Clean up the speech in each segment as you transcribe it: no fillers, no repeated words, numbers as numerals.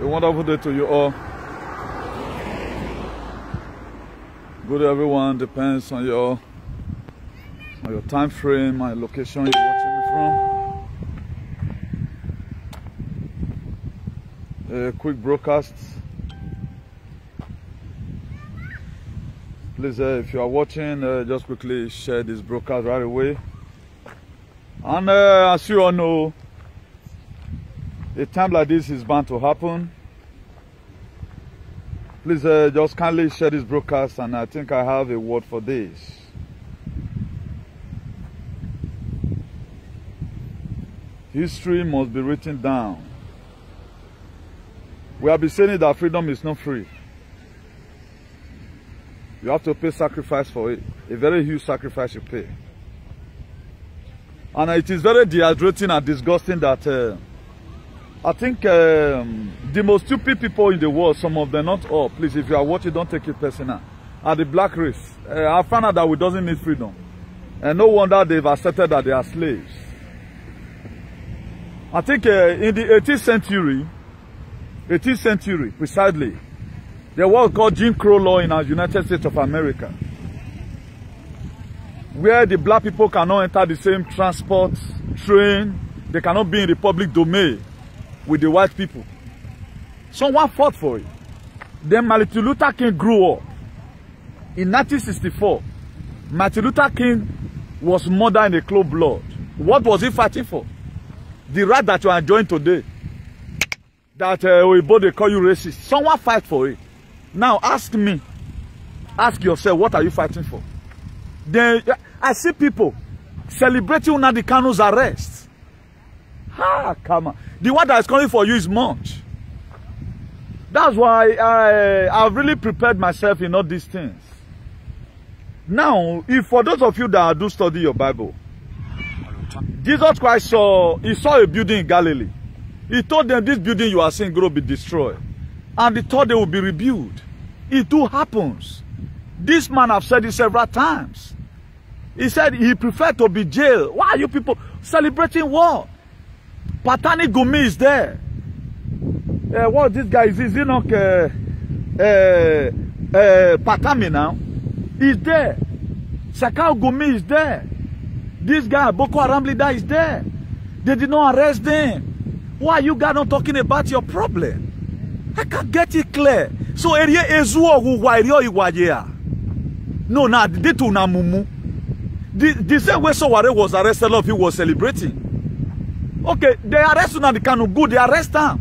A wonderful day to you all. Good everyone, depends on your time frame and location you're watching me from. A quick broadcast. Please, if you are watching, just quickly share this broadcast right away. And as you all know, a time like this is bound to happen. Please just kindly share this broadcast, and I think I have a word for this. History must be written down. We have been saying that freedom is not free. You have to pay sacrifice for it. A very huge sacrifice you pay. And it is very dehydrating and disgusting that I think the most stupid people in the world, some of them, not all, please, if you are watching, don't take it personal, are the black race. I found out that we doesn't need freedom. And no wonder they've accepted that they are slaves. I think in the 18th century, precisely, there was called Jim Crow law in the United States of America, where the black people cannot enter the same transport, train, they cannot be in the public domain with the white people. Someone fought for it. Then Martin Luther King grew up. In 1964, Martin Luther King was murdered in a cold blood. What was he fighting for? The right that you are enjoying today. That we both they call you racist. Someone fight for it. Now ask me. Ask yourself, what are you fighting for? Then I see people celebrating Nnamdi Kanu's arrest. Ah, come on. The one that is calling for you is much. That's why I've really prepared myself in all these things. Now, if for those of you that do study your Bible, Jesus Christ saw a building in Galilee. He told them, this building you are seeing will be destroyed. And he thought they will be rebuilt. It too happens. This man have said it several times. He said he preferred to be jailed. Why are you people celebrating war? Patani Gumi is there. What this guy is he not Patami now? He's there. Sakao Gumi is there. This guy, Boko Haram leader, is there. They did not arrest them. Why are you guys not talking about your problem? I can't get it clear. So area ezuo huwario iwaje. No, na ditu na mumu. The same way Sowore was arrested, a lot of people was celebrating. Okay, they arrest Nnamdi Kanu, good, they arrest him.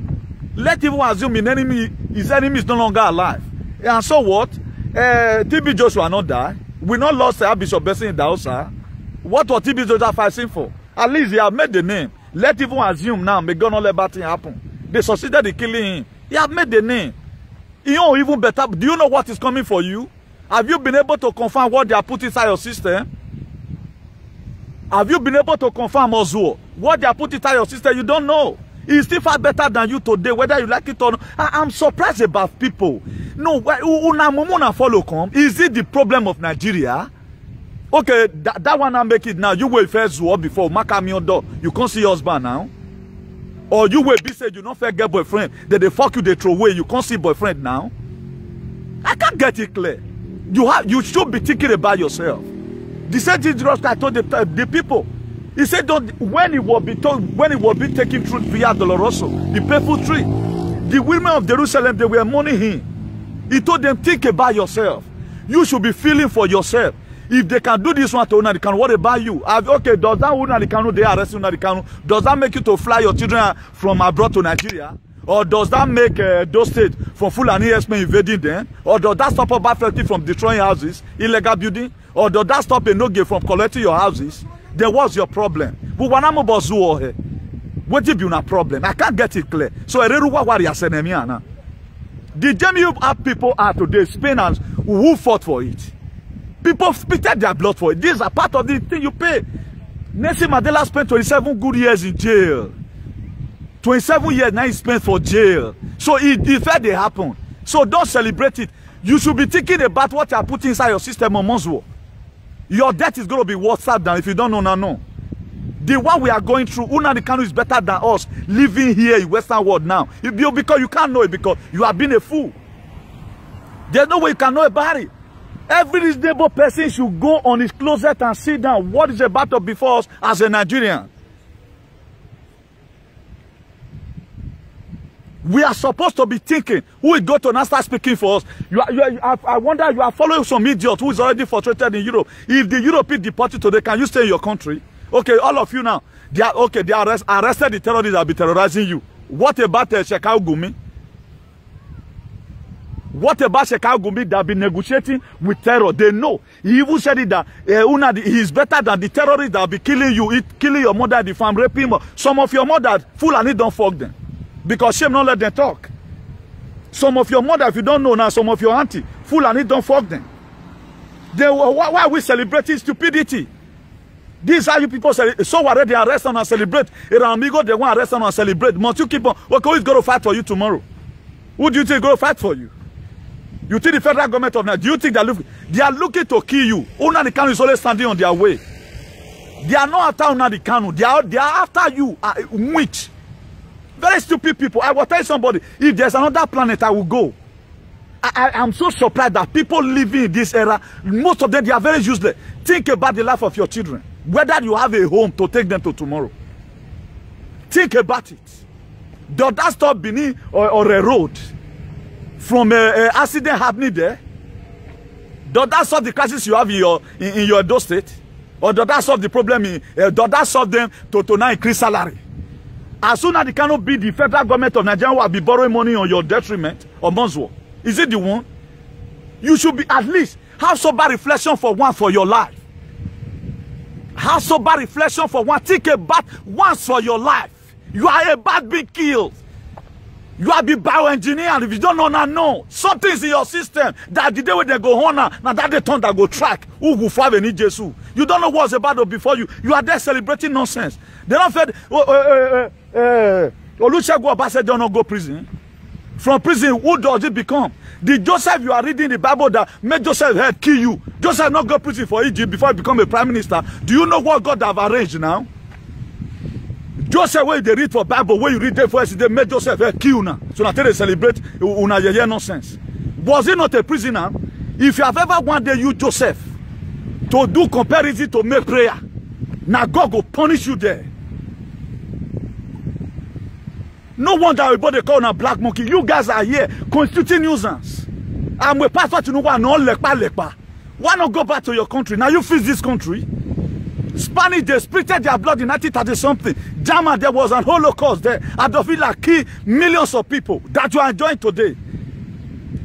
Let him assume his enemy is no longer alive. And so what? TB Joshua not die. We not lost Bishop Bessie in the house. What was TB Joshua fighting for? At least he have made the name. Let him assume now, may God not let bad thing happen. They succeeded in killing him. He have made the name. You know, even better, do you know what is coming for you? Have you been able to confirm what they are putting inside your system? Have you been able to confirm Ozuo? What they are putting inside your system, you don't know. He's still far better than you today, whether you like it or not. I'm surprised about people. No, una follow come. Is it the problem of Nigeria? Okay, that one I make it now. You will first Zuo before Makami door. You can't see your husband now. Or you will be said you don't get boyfriend. They fuck you, they throw away. You can't see boyfriend now. I can't get it clear. You should be thinking about yourself. The same Jesus Christ told the people. He said, don't, when it will be taken through Via Doloroso, the painful tree, the women of Jerusalem, they were mourning him. He told them, think about yourself. You should be feeling for yourself. If they can do this one to Nnamdi Kanu, what about you? Okay, does that Nnamdi Kanu, they arrest Nnamdi Kanu, does that make you to fly your children from abroad to Nigeria? Or does that make those states from Fulani herdsmen invading them? Or does that stop a Bafeti from destroying houses, illegal building? Or does that stop a Noge from collecting your houses? Then what's your problem? What if you have a problem? I can't get it clear. So the Jamiu people are today, Spainers who fought for it. People spitted their blood for it. These are part of the thing you pay. Nelson Mandela spent 27 good years in jail. 27 years now he spent for jail. So it felt they happen. So don't celebrate it. You should be thinking about what you are putting inside your system on Monzo. Your death is going to be worse than if you don't know now. The one we are going through, Nnamdi Kanu is better than us living here in Western world now. Because you can't know it because you have been a fool. There's no way you can know about it. Every reasonable person should go on his closet and sit down. What is about to before us as a Nigerian? We are supposed to be thinking who is going to now start speaking for us. I wonder, you are following some idiot who is already frustrated in Europe. If the European deport you today, can you stay in your country? Okay, all of you now, they arrested the terrorists that will be terrorizing you. What about Sheikh Gumi? What about Sheikh Gumi that will be negotiating with terror? They know. He even said it that he is better than the terrorists that will be killing you, killing your mother, the farm, raping you. Some of your mother, Fulani don't fuck them. Because shame not let them talk. Some of your mother, if you don't know now, some of your auntie, Fulani don't fuck them. Why are we celebrating stupidity? This is how you people celebrate. So already arrest and celebrate. Amigo, they want to arrest and celebrate. Must you keep on? Okay, who is going to fight for you tomorrow? Who do you think is going to fight for you? You think the federal government of Nigeria, do you think they are looking to kill you? Nnamdi Kanu is always standing on their way. They are not after Nnamdi Kanu. They are after you. Which? Very stupid people. I will tell somebody, if there's another planet, I will go. I'm so surprised that people living in this era, most of them, they are very useless. Think about the life of your children. Whether you have a home to take them to tomorrow. Think about it. Does that stop Benin or a road from an accident happening there? Does that solve the crisis you have in your Edo state? Or does that solve the problem? Does that solve them to now increase salary? As soon as they cannot be the federal government of Nigeria will be borrowing money on your detriment or Monswo. Is it the one? You should be at least have sober reflection for once for your life. Have sober reflection for one. Think about once for your life. You are about being killed. You are the bioengineer, and if you don't know now, no. Something is in your system that the day when they go on now that they turn that go track. Who will find any Jesus? You don't know what's about before you. You are there celebrating nonsense. They don't fed Olusegun Obasanjo don't go prison. From prison, who does it become? The Joseph you are reading in the Bible that made Joseph head kill you. Joseph not go prison for Egypt before he become a prime minister. Do you know what God have arranged now? Joseph, when they read for Bible, when you read there first, they made Joseph kill you now. So now they celebrate una yeye nonsense. Was he not a prisoner? If you have ever one day you Joseph to do comparison to make prayer, now God will punish you there. No wonder everybody call now black monkey. You guys are here constituting nuisance. I'm a pastor to know why not lekpa. Why not go back to your country? Now you fix this country. Spanish, they spirited their blood in 1930 something. German, there was an Holocaust there. Adolf Hitler killed millions of people that you are enjoying today.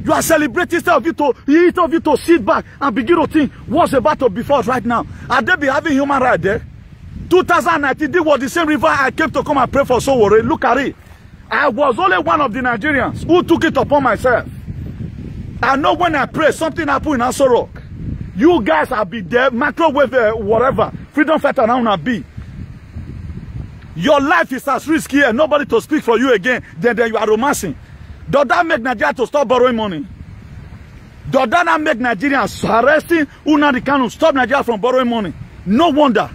You are celebrating instead of you to sit back and begin to think what's about to before us right now. Are they be having human rights there? 2019, this was the same river I came to come and pray for Sowore. Look at it. I was only one of the Nigerians who took it upon myself. I know when I pray, something happened in Aso Rock. You guys have been there, microwave, whatever. Freedom fighter now will be. Your life is as risky and nobody to speak for you again. Then you are romancing. Does that make Nigeria to stop borrowing money? Does that not make Nigerians arresting Nnamdi Kanu stop Nigeria from borrowing money? No wonder.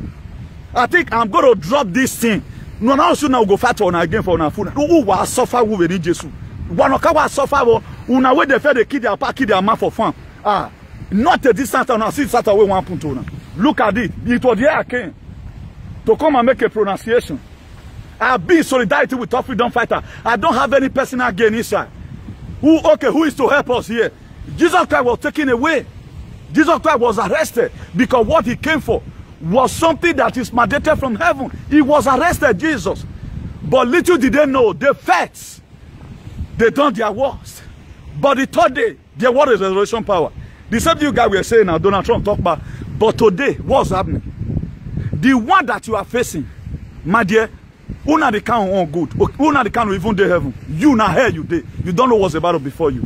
I think I'm going to drop this thing. No, now soon I will go fight for una again for una food. Who will suffer who will need Jesus? One of our suffer una way they fed the kid their pack their man for fun. Not a distance on a seat that way one point on. Look at it. It was here I came to come and make a pronunciation. I've been in solidarity with our freedom fighter. I don't have any personal gain inside. Who is to help us here? Jesus Christ was taken away. Jesus Christ was arrested because what he came for was something that is mandated from heaven. He was arrested, Jesus. But little did they know, the facts, they done their worst. But the third day, there was a resurrection power. The same you guys were saying now, Donald Trump talk about. But today, what's happening? The one that you are facing, my dear, Nnamdi Kanu on good. Nnamdi Kanu even dey heaven. You now here you dey. You don't know what's about before you.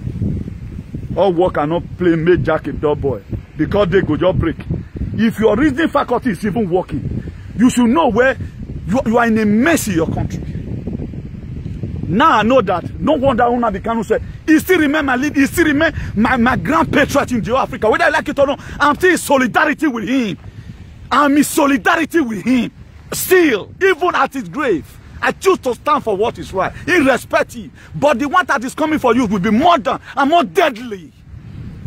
All work and not play make Jack a dull boy. Because they go just break. If your reasoning faculty is even working, you should know where you are in a mess in your country. Now I know that. No wonder Nnamdi Kanu said, he still remain my lead, he still remain my grand patriot in Geo Africa. Whether I like it or not, I'm still in solidarity with him. I'm in solidarity with him. Still, even at his grave, I choose to stand for what is right, irrespective. But the one that is coming for you will be more than and more deadly.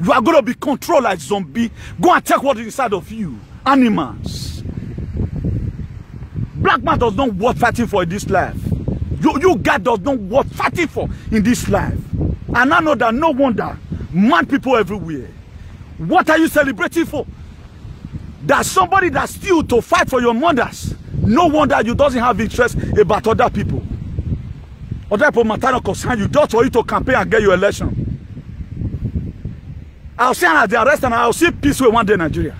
You are going to be controlled like zombie. Go and check what is inside of you. Animals. Black man does not worth fighting for in this life. You guys does not worth fighting for in this life. And I know that no wonder, man people everywhere. What are you celebrating for? That somebody that still to fight for your mothers. No wonder you doesn't have interest about other people. Other people matter concern you just for you to campaign and get your election. I'll see at the arrest and I'll see peace way one day in Nigeria.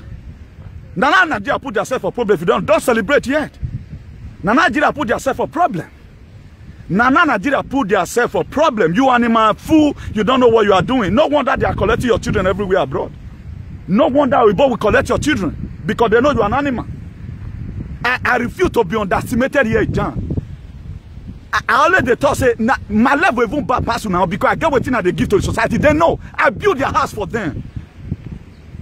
Now Nigeria put themselves for problem if you don't celebrate yet. Now Nigeria put themselves for problem. Now Nigeria put themselves for problem. You animal fool, you don't know what you are doing. No wonder they are collecting your children everywhere abroad. No wonder we both will collect your children because they know you are an animal. I refuse to be underestimated here, John. I only they thought say my level even bad pass now because I get what they give to the society. They know I build their house for them.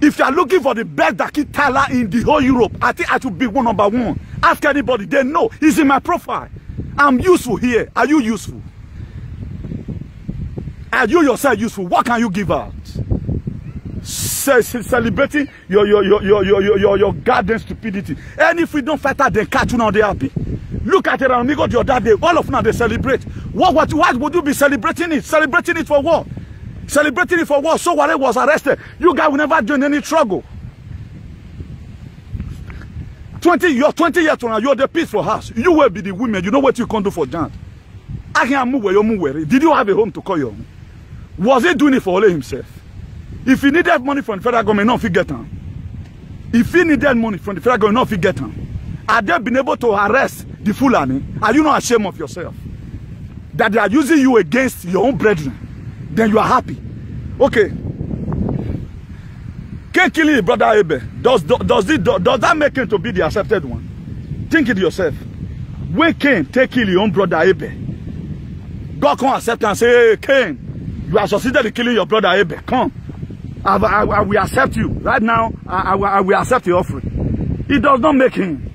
If you are looking for the best Daki Tyler in the whole Europe, I think I should be number one. Ask anybody, they know it's in my profile. I'm useful here. Are you useful? Are you yourself useful? What can you give out? Celebrating your goddamn stupidity. Any freedom fighter they catch you now they happy. Look at it and we got the other day. All of now they celebrate. What would you be celebrating it? Celebrating it for what? Celebrating it for what? So Wale was arrested. You guys will never join any struggle. 20 years from now, you're the peaceful house. You will be the women. You know what you can do for John. Did you have a home to call your own? Was he doing it for only himself? If he needed money from the federal government, no, he get him. If he needed money from the federal government, no, he get him. Have they been able to arrest the Fulani? Are you not ashamed of yourself? That they are using you against your own brethren? Then you are happy. Okay. Can't kill his brother Abe. Does that make him to be the accepted one? Think it yourself. When Cain take kill your own brother Abe, God come accept and say, hey, Cain, you are succeeded in killing your brother Abe. Come. I will accept you. Right now, I will accept your offering. It does not make him.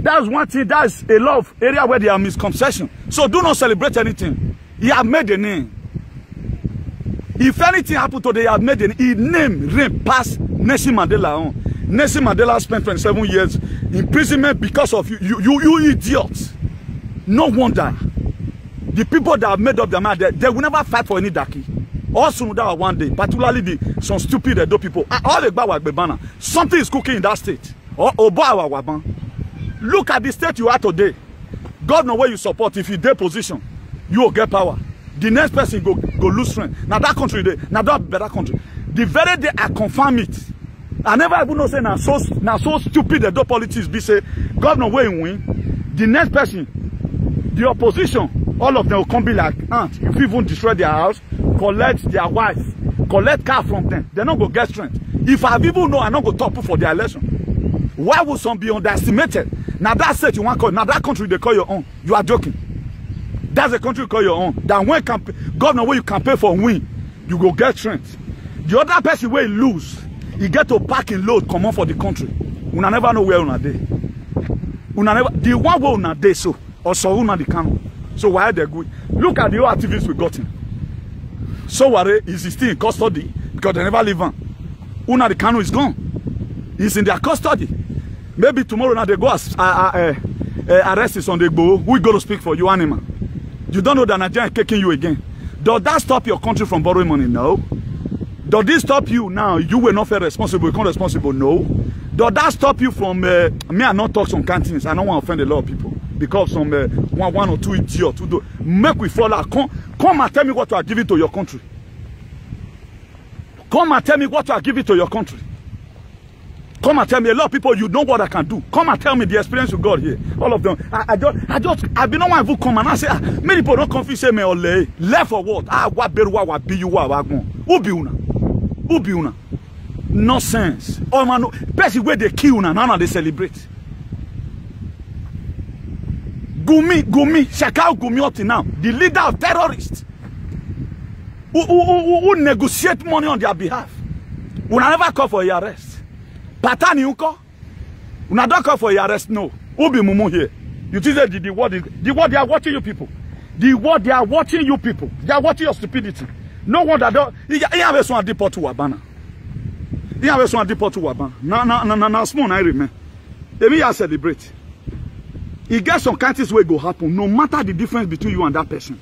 That's one thing. That's a lot of area where there are misconceptions. So do not celebrate anything. He have made a name. If anything happened today, he have made a name. His name reign past Nelson Mandela on. Nelson Mandela spent 27 years imprisonment because of you idiots. No wonder. The people that have made up their mind, they will never fight for any Daki. Also, that one day, particularly some stupid Edo people. All the Bawag, something is cooking in that state. Look at the state you are today. God knows where you support. If you dare position, you will get power. The next person go lose strength. Now that country, now that better country. The very day I confirm it, I never even know say now so stupid Edo politics be say God knows where you win. The next person, the opposition, all of them will come be like ants. If even destroy their house, collect their wife, collect car from them, they're not going to get strength. If I even know I'm not going to talk for their election, why would some be underestimated? Now that state you want to call, now that country they call your own. You are joking. That's a country you call your own. That when governor where you campaign for win, you go get strength. The other person where you lose, you get to pack and load, come on for the country. Una never know where una dey. Una never, the one where una dey so, or so una the Kano. So why are they good? Look at the old activists we got him. So Ware is still in custody because they never leave him. Una the Kano is gone. He's in their custody. Maybe tomorrow now they go arrest his on the Igbo. Who going to speak for you, animal? You don't know that Nigeria is kicking you again. Does that stop your country from borrowing money? No. Does this stop you now? You were not fair responsible, you become responsible? No. Does that stop you from me? I not talk some cantines. I don't want to offend a lot of people because some one or two idiots to make we fall out. Come and tell me what you are giving to your country. Come and tell me what you are giving to your country. Come and tell me. A lot of people, you know what I can do. Come and tell me the experience you got here. All of them. I've been on my book. Come and I say, many people don't confuse me or lay. Left for what? What better what be you? What who be una? Who be una? Nonsense. Oh man, no. Person where they kill una now they celebrate. Gumi, Shekau Gumi up to now, the leader of terrorists who negotiate money on their behalf. Una never call for your arrest. Patani unko? Una don't call for your arrest, no. Who be mumu here? You think that the word they are watching you people. The word they are watching you people. They are watching your stupidity. No one that don't. He have some deport to Wabana. He have some deport to Wabana. Na small I remember. Let me celebrate. He gets some countries where it go happen. No matter the difference between you and that person.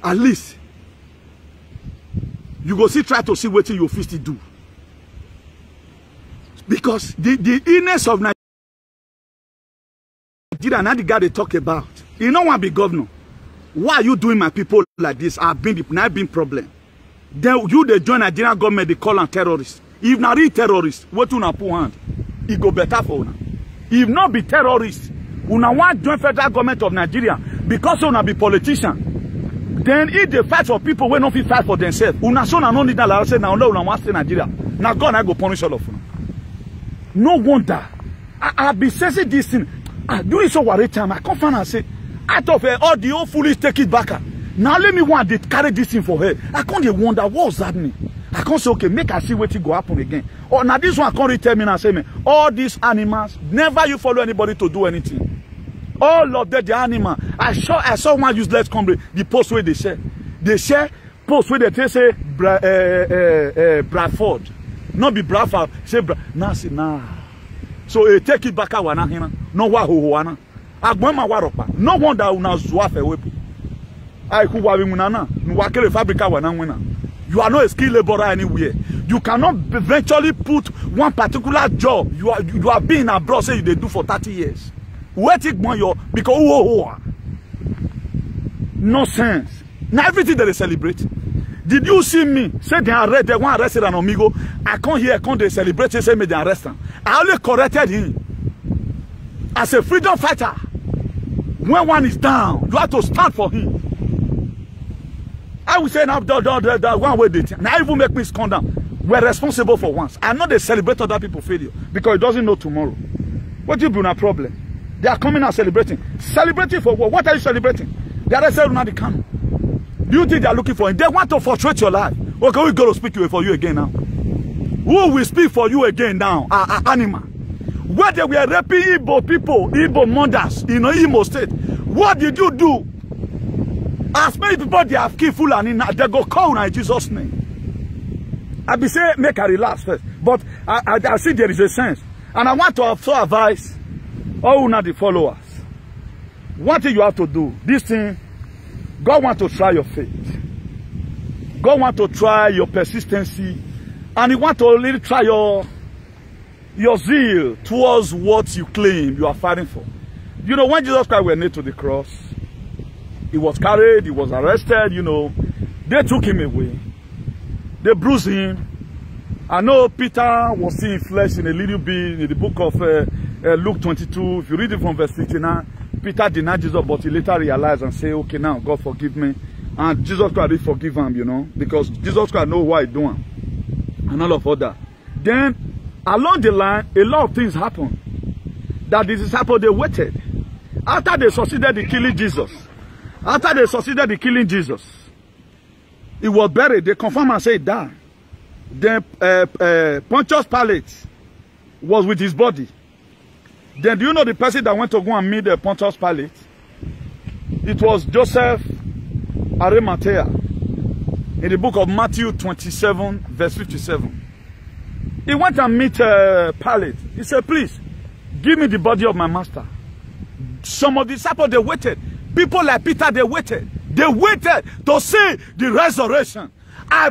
At least you go try to see what you fit to do. Because the illness of Nigeria, now the guy they talk about, you don't want to be governor. Why are you doing my people like this? I've been problem. Then you they join Nigerian government, they call them terrorists. If not real terrorists, what you not put hand? It go better for una. If not be terrorists, una want join federal government of Nigeria because una be politician. Then if they fight for people, we not fit fight for themselves. Una son no need that. Say now una want stay Nigeria. Now God I go punish all of you. No wonder. I be saying this thing. During so worry time, I come find and say, out of all the old foolish take it back. Now let me want to carry this thing for her. I can't wonder what's that mean. I can't say okay, make I see what it go happen again. Or now this one can't tell me and say me, all these animals, never you follow anybody to do anything. All of them, the animal. I saw one useless company, the post where they share. They share post where they say Bradford. Not be Bradford, say nah, say nah. So take it back wana hina. No wa ho wana. Agwema waropa. No wonder una zwa fe wepo. Ai ku wa munana. Nu wa kele fabrica wana wena. You are not a skilled laborer anywhere. You cannot eventually put one particular job you are being abroad say you they do for 30 years. Where take more your because nonsense. Now everything that they celebrate. Did you see me say they arrested one arrested an amigo? I can't hear they celebrate say me they arrest him. I only corrected him as a freedom fighter. When one is down, you have to stand for him. I will say now the one way they now even make me come down. We're responsible for once. I know they celebrate other people's failure because it doesn't know tomorrow. What you bring a problem? They are coming and celebrating. Celebrating for what? What are you celebrating? They are saying not the canon. Do you think they are looking for it? They want to frustrate your life. Okay, we go to speak for you again now. Who will speak for you again now? Animal. Where they were raping Igbo people, Igbo mothers in Imo State. What did you do? As many people they have killed Fulani, they go call in Jesus' name. I be say make a relax first. But I see there is a sense. And I want to also advise all the followers. One thing you have to do, this thing, God wants to try your faith. God wants to try your persistency. And He wants to really try your zeal towards what you claim you are fighting for. You know, when Jesus Christ was nailed to the cross, He was carried, He was arrested, you know. They took Him away. They bruised Him. I know Peter was seeing flesh in a little bit in the book of Luke 22. If you read it from verse 59, Peter denied Jesus, but he later realized and said, okay, now, God forgive me. And Jesus Christ did forgive him, you know, because Jesus Christ knows what he's doing. And all of that. Then, along the line, a lot of things happened. That the disciples, they waited. After they succeeded in killing Jesus, he was buried. They confirmed and said he died. Then Pontius Pilate was with his body. Then do you know the person that went to go and meet the Pontius Pilate? It was Joseph Arimathea in the book of Matthew 27 verse 57. He went and meet Pilate. He said, please, give me the body of my master. Some of the disciples, they waited. People like Peter, they waited. They waited to see the resurrection. I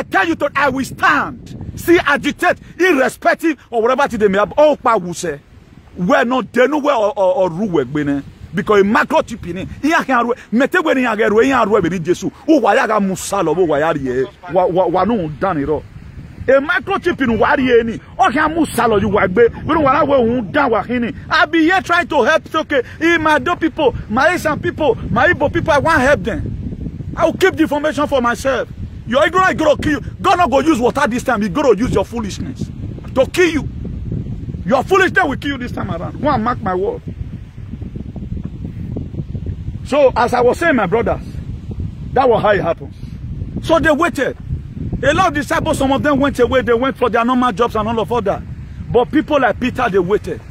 tell you, I will stand, see, agitate, irrespective of whatever they may have. Oh, Pa will say, we're not there, no way or rule, because a macro tip in it. Here can mete when you get away and with Jesus. Oh, why I got Musalo, why are you? What no done it all. A macro tip in Wadiani, or can Musalo, you white baby. We don't want to go down with him. I'll be here trying to help. Okay, my Do people, my Asian people, my Igbo people, I want to help them. I will keep the information for myself. Your ignorance going to kill you. God not going to use water this time. He's going to use your foolishness to kill you. Your foolishness will kill you this time around. Go and mark my word. So, as I was saying, my brothers, that was how it happens. So they waited. A lot of disciples, some of them went away. They went for their normal jobs and all of that. But people like Peter, they waited.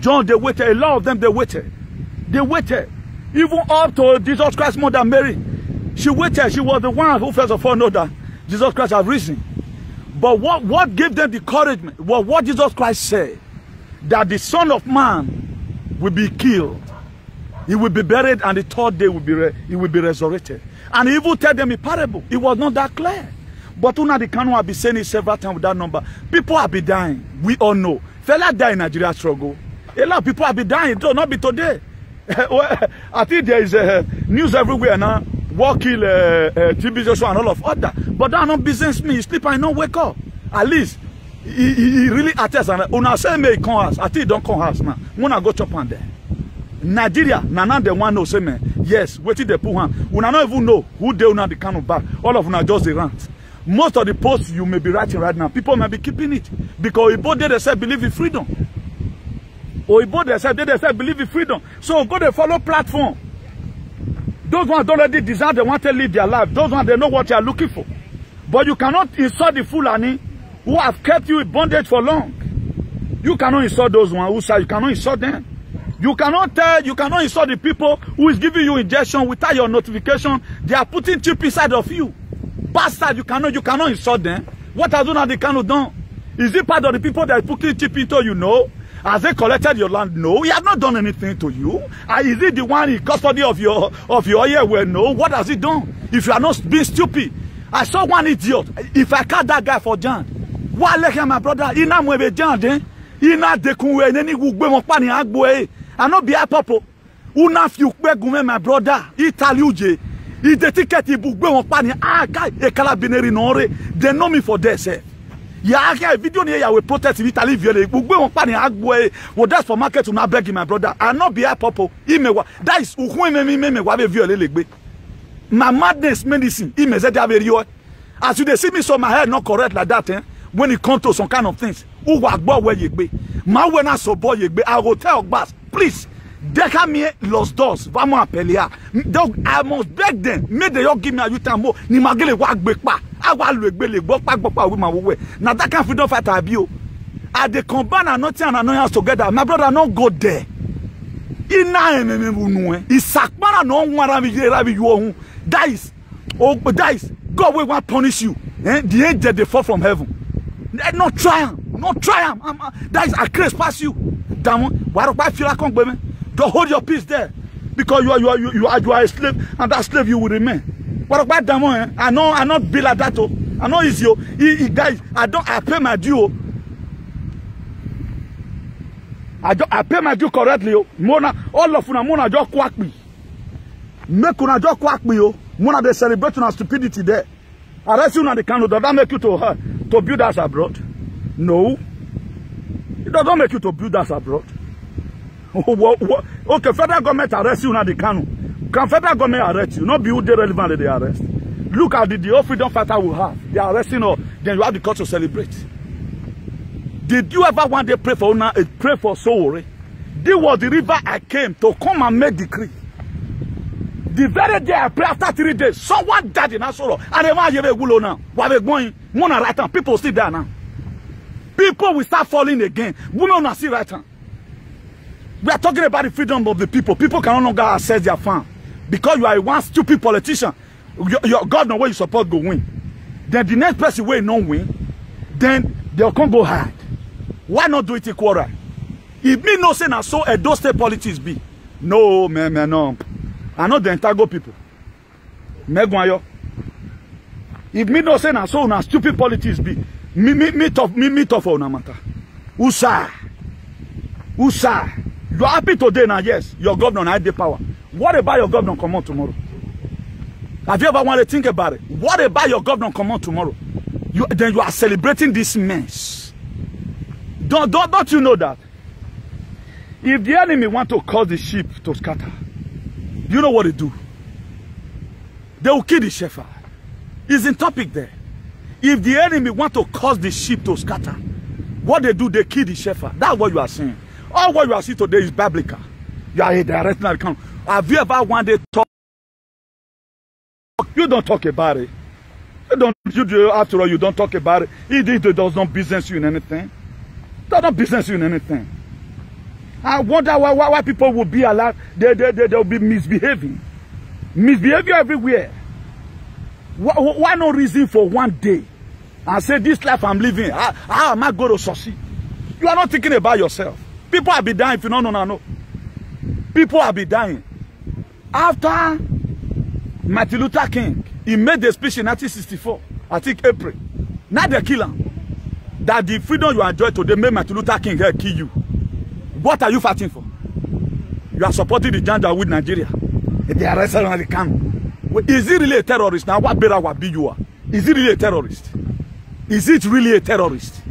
John, they waited. A lot of them, they waited. They waited. Even up to Jesus Christ, Mother Mary. She waited. She was the one who first of all know that Jesus Christ had risen. But what gave them the encouragement was what Jesus Christ said. That the Son of Man will be killed. He will be buried, and the third day he will be resurrected. And he even tell them a parable. It was not that clear. But una the Kanu have been saying it several times with that number. People have been dying. We all know. Fella died in Nigeria struggle. A lot of people have been dying. It will not be today. I think there is news everywhere now. War kill TB Joshua and all of other. But that no business me. He sleep and not wake up. At least he really attests. And una say me come house. I think he don't come house now. Wanna go chop on there. Nigeria, nana the one no say me. Yes, wait till they put one. Una not even know who they una the kind of back. All of una just the rant. Most of the posts you may be writing right now, people may be keeping it because Igbo they say believe in freedom. Or Igbo they say believe in freedom. So go to follow platform. Those ones don't already desire, they want to live their life. Those ones they know what you are looking for. But you cannot insult the Fulani who have kept you in bondage for long. You cannot insult those ones who say you cannot insult them. You cannot insult the people who is giving you injection without your notification. They are putting chip inside of you. Bastard, you cannot insult them. What has they cannot done? Is it part of the people that put chip into you? No. Has they collected your land? No. He has not done anything to you. Is it the one in custody of your oil? Well, no. What has he done? If you are not being stupid. I saw one idiot. If I catch that guy for John, why let him, my brother? He not move John, then. He not dekunwe any gugbe mo pani agboe. I not be a popo. Una fi ukbe gume, my brother. He tell you je. He the ticket he book mo pani guy e kala bineri nore. They know me for this. Ya video near ya will protest in Italy. Well, that's for market to not beg my brother. I not be a popo. That is me. My madness medicine. As you see me, so my head not correct like that. When it comes to some kind of things. My when I so boy, I will tell Bas, please. Deca me los dos. Vamos a pelear. I must beg them. May they all give me a utamo. Ni magele wag bekpa. I will be with my way. Now that kind of freedom fighter abuse. At the combine and nothing and annoyance together. My brother not go there. Isakmana no one you dies. Oh, dies. God will want punish you. The angel they fall from heaven. Not triumph. Not triumph. That is a grace pass you. Damn. Why do I feel like I'm don't hold your peace there, because you are a slave, and that slave you will remain. What about that one? I not be like that. I know it's you. Guys, I pay my due. I pay my due correctly. Mona, all of una mona just quack me. Make una just quack me. Mona they celebrate una stupidity there. Arrest you on the candle. Does that make you to build us abroad? No. It doesn't make you to build us abroad. Okay, federal government arrest you now the Kanu. Can federal government arrest you? Not be who they relevant that they arrest. Look at the old freedom fighter will have. They are arresting or then you have the cause to celebrate. Did you ever one day pray for Una, pray for Sowore? This was the river I came to come and make decree. The very day I pray after 3 days, someone died in Asoro. And they will now. While they're going, one right hand, people still there now. People will start falling again. Women will see right hand. We are talking about the freedom of the people. People can no longer access their farm. Because you are one stupid politician. Your governor where you support go win. Then the next person where you not win, then they'll come go hard. Why not do it equal? If me no say na so those state politics be. No, man, no. I know the entire people. Megwayo. If me no say na so na stupid politics be. Me tough for una matter. Usa. You are happy today now, yes. Your governor had the power. What about your governor come on tomorrow? Have you ever wanted to think about it? What about your governor come on tomorrow? Then you are celebrating this mess. Don't you know that? If the enemy want to cause the sheep to scatter, you know what they do? They will kill the shepherd. It's in topic there. If the enemy want to cause the sheep to scatter, what they do, they kill the shepherd. That's what you are saying. All what you are seeing today is biblical. You are a directional account. Have you ever one day talk? You don't talk about it. After all, you don't talk about it. It does not business you in anything. It does not business you in anything. I wonder why people will be alive. They'll be misbehaving. Misbehavior everywhere. Why no reason for one day? And say, this life I'm living, how am I going to succeed? You are not thinking about yourself. People will be dying if you don't know. People will be dying. After Martin Luther King, he made the speech in 1964, I think April. Not the killer. That the freedom you enjoy today made Martin Luther King kill you. What are you fighting for? You are supporting the Janjaweed Nigeria. They are arrested on the camp. Is he really a terrorist? Now what better would be you are? Is he really a terrorist? Is it really a terrorist?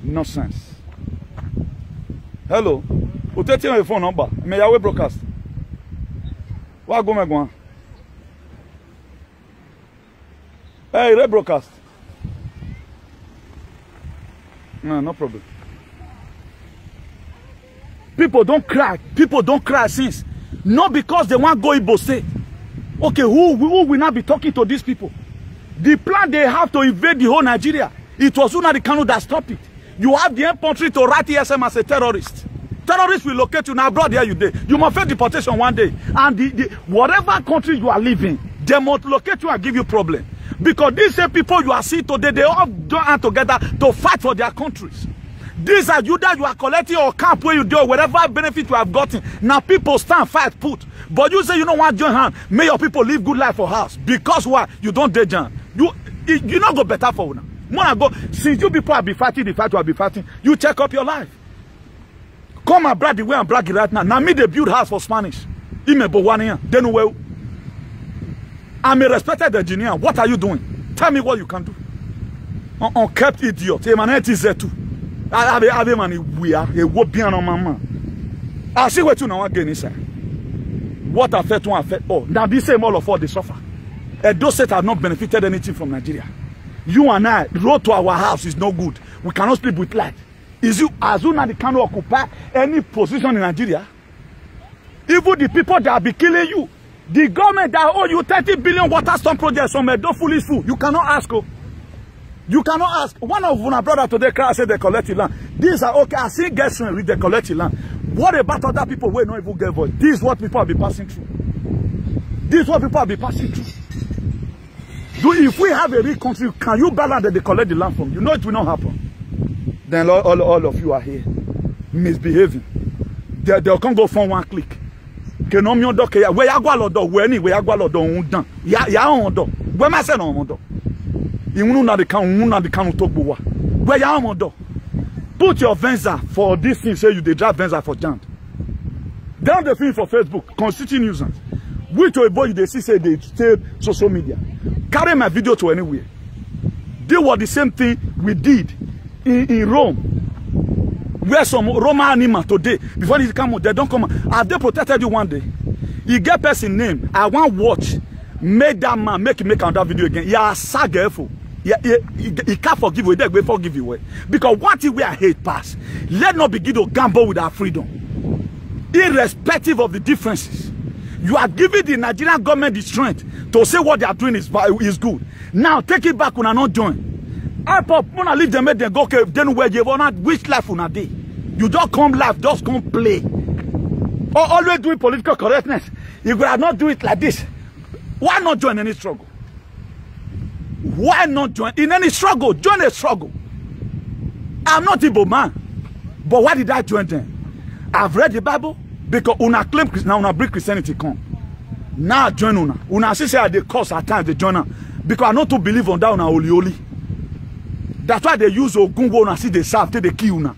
Nonsense. Hello. Who take your phone number? May I broadcast? What go me go? Hey, rebroadcast. No problem. People don't cry. People don't cry since. Not because they want to go Igbo State. Okay, who will not be talking to these people? The plan they have to invade the whole Nigeria. It was Nnamdi Kanu that stopped it. You have the infantry to write ESM as a terrorist. Terrorists will locate you now abroad here you day. You must face deportation one day. And whatever country you are living, they must locate you and give you problem. Because these same people you are seeing today, they all join hand together to fight for their countries. These are you that you are collecting or camp where you do, whatever benefit you have gotten. Now people stand, fight, put. But you say you don't want to join hand. May your people live good life for us. Because why? You don't dare join. You not go better for now. More go, since you people have been fighting, the fight will be fighting, you check up your life. Come and brag the way I'm bragging right now. Now me they build house for Spanish. Then well. I'm a respected engineer. What are you doing? Tell me what you can do. Unkept idiot. I see what you know again inside. What affect one affect all. Now this same all of all they suffer. And those that have not benefited anything from Nigeria. You and I, the road to our house is no good. We cannot sleep with light. Is you as soon as they cannot occupy any position in Nigeria? Even the people that be killing you, the government that owe you 30 billion water storm projects from a foolish fool. You cannot ask. Oh. You cannot ask. One of my brother today said they collect the land. These are okay. I see guests with the collect the land. What about other people who not even get voice? This is what people will be passing through. This is what people will be passing through. If we have a real country, can you balance that they collect the land from you? No, it will not happen. Then all of you are here misbehaving. They'll come go from one click. Where you go where you go undan. Ya on do. Where my say no on do. You know the can talk bowa. Where you on do. Put your Venza for this thing. Say you they drive Venza for Jant. Down the thing for Facebook. Constitute nuisance. Which way boy they see say they stay social media. Carry my video to anywhere. They were the same thing we did in Rome. Where some Roman animal today, before they come out, they don't come out. Have they protected you one day? You get person name, I want watch, make that man make another video again. Yeah, sageful. He can't forgive you, they will forgive you. Because what if we are hate pass? Let not begin to gamble with our freedom. Irrespective of the differences. You are giving the Nigerian government the strength to say what they are doing is good. Now take it back when I not join. I wanna leave them, make them go. Okay, then where you wanna which life on a day? You don't come live, just come play. Or always doing political correctness. You gotta not do it like this. Why not join any struggle? Why not join in any struggle? Join a struggle. I'm not Igbo man, but why did I join them? I've read the Bible. Because una claim now una bring Christianity come. Now join una. Una say they cause at times they join una. Because I not to believe on that una holy. That's why they use Ogunwo una see they serve till they kill una.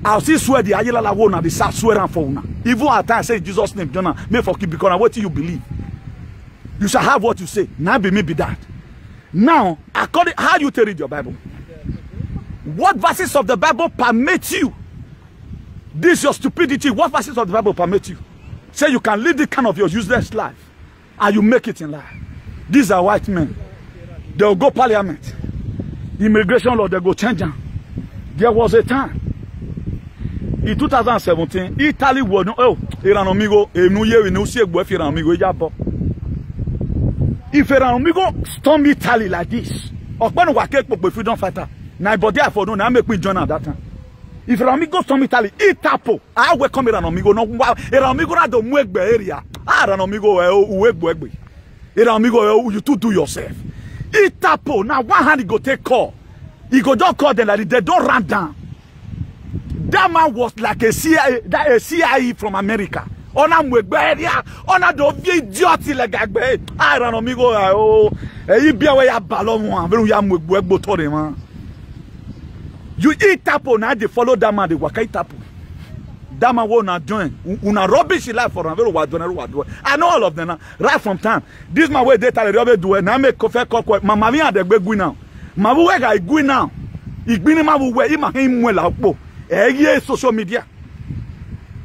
I'll see swear the ayela la una they serve swear for una. Even at times say Jesus name Jonah may forgive because I what you believe. You shall have what you say. Now be me be that. Now according how you read your Bible. What verses of the Bible permit you? This your stupidity. What verses of the Bible permit you? Say you can live the kind of your useless life and you make it in life. These are white men. They'll go parliament. Immigration law, they go change them. There was a time in 2017, Italy was no Iran amigo, if Iran amigo storm Italy like this, freedom fighter. Now but therefore no make me join at that time. If Ramigo from Italy, Itapo, I welcome Ramigo. No, Ramigo na do mwegbe area. Ramigo uwegbe. Ramigo you two do yourself. Itapo now one hand he go take call. He go just call them like they don't run down. That man was like a CIA from America. Ona mwegbe area. Ona do vie idiot like agbe. Ramigo he be away ya ballon one. Very ya mwegbe to them man. You eat tapo now they follow that man, they work tapo. That man will not join. Una rubbish life for them. I know all of them now. Right from time. This man where they tell the do it. Now make coffee cock. Mama me and the go now. Mama where I go now. He been ma where he ma him well out. Social media.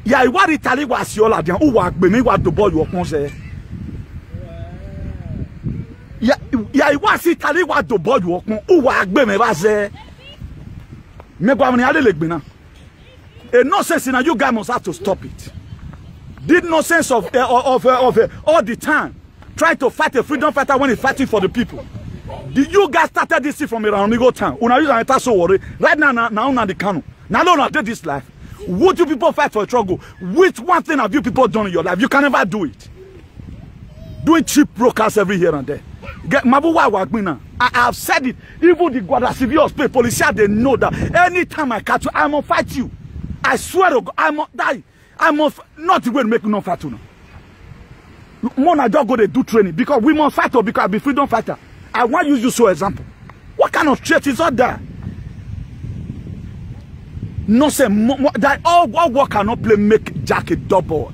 Yeah, what Italy was your lad. Who work be me what the boy you want say. Yeah, what Italy what the boy you want. Who work be me was say. A nonsense in you guys must have to stop it. Did nonsense of all the time. Try to fight a freedom fighter when he's fighting for the people. You guys started this from around Nigo town. Una use an so worry. Right now the canoe. Now don't did this life. Would you people fight for a struggle? Which one thing have you people done in your life? You can never do it. Doing cheap brokers every here and there. I have said it. Even the Guardia Civil police, they know that anytime I catch you, I must fight you. I swear to God, I must die. I must not even make no fight you. More than just go to do training because we must fight or because I be freedom fighter. I want to use you so example. What kind of threat is all that? No say that all work cannot play make Jack a double.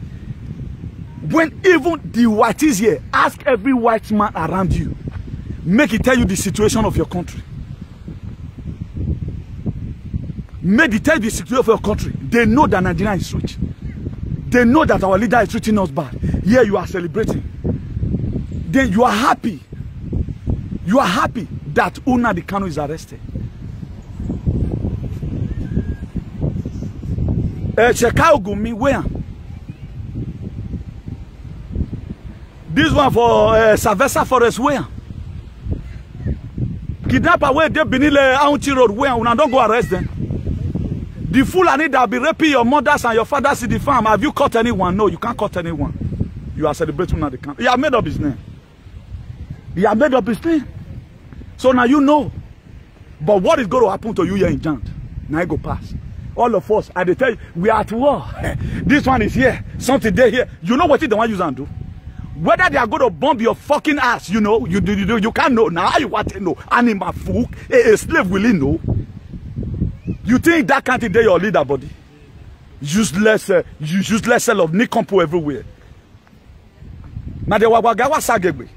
When even the whites here, ask every white man around you. Make it tell you the situation of your country. Make it tell you the situation of your country. They know that Nigeria is rich. They know that our leader is treating us bad. Here you are celebrating. Then you are happy. You are happy that Nnamdi Kanu is arrested. Shekau Gumi, where? This one for Savessa Forest, where? Kidnapper where they Benile Auntie Road, where? Una don't go arrest them. The Fulani that be raping your mothers and your fathers in the farm, have you caught anyone? No, you can't caught anyone. You are celebrating Nnamdi Kanu. He has made up his name. He has made up his name. So now you know. But what is going to happen to you here in Jant? Now it go pass. All of us, I tell you, we are at war. This one is here, something there here. You know what they want you to do? Whether they are going to bomb your fucking ass, you know, you can't know. Now you want to know. Animal fool, a slave will know. You think that can't be your leader body? Useless cell of Nikompo everywhere. Now the wagawa sagegbe.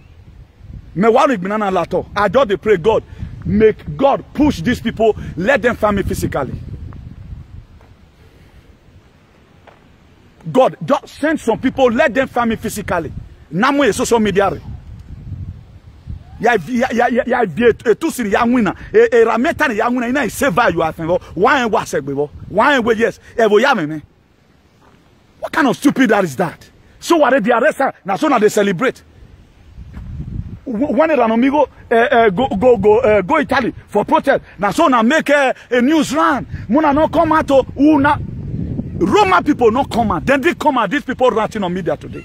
Me wani binana lato. I just pray God, make God push these people, let them find me physically. God, just send some people, let them find me physically. Namo e social media. Ya tout siri ya wina. E rameta ni ya wina ina e save you afen. Why wa segbe? Why we yes? E bo ya me. What kind of stupid that is that? So what they arrest na so na they celebrate. When an amigo go Italy for protest, na so na make a news run. Muna no come out to una Roman people not come out. Then they come out. These people ranting on media today.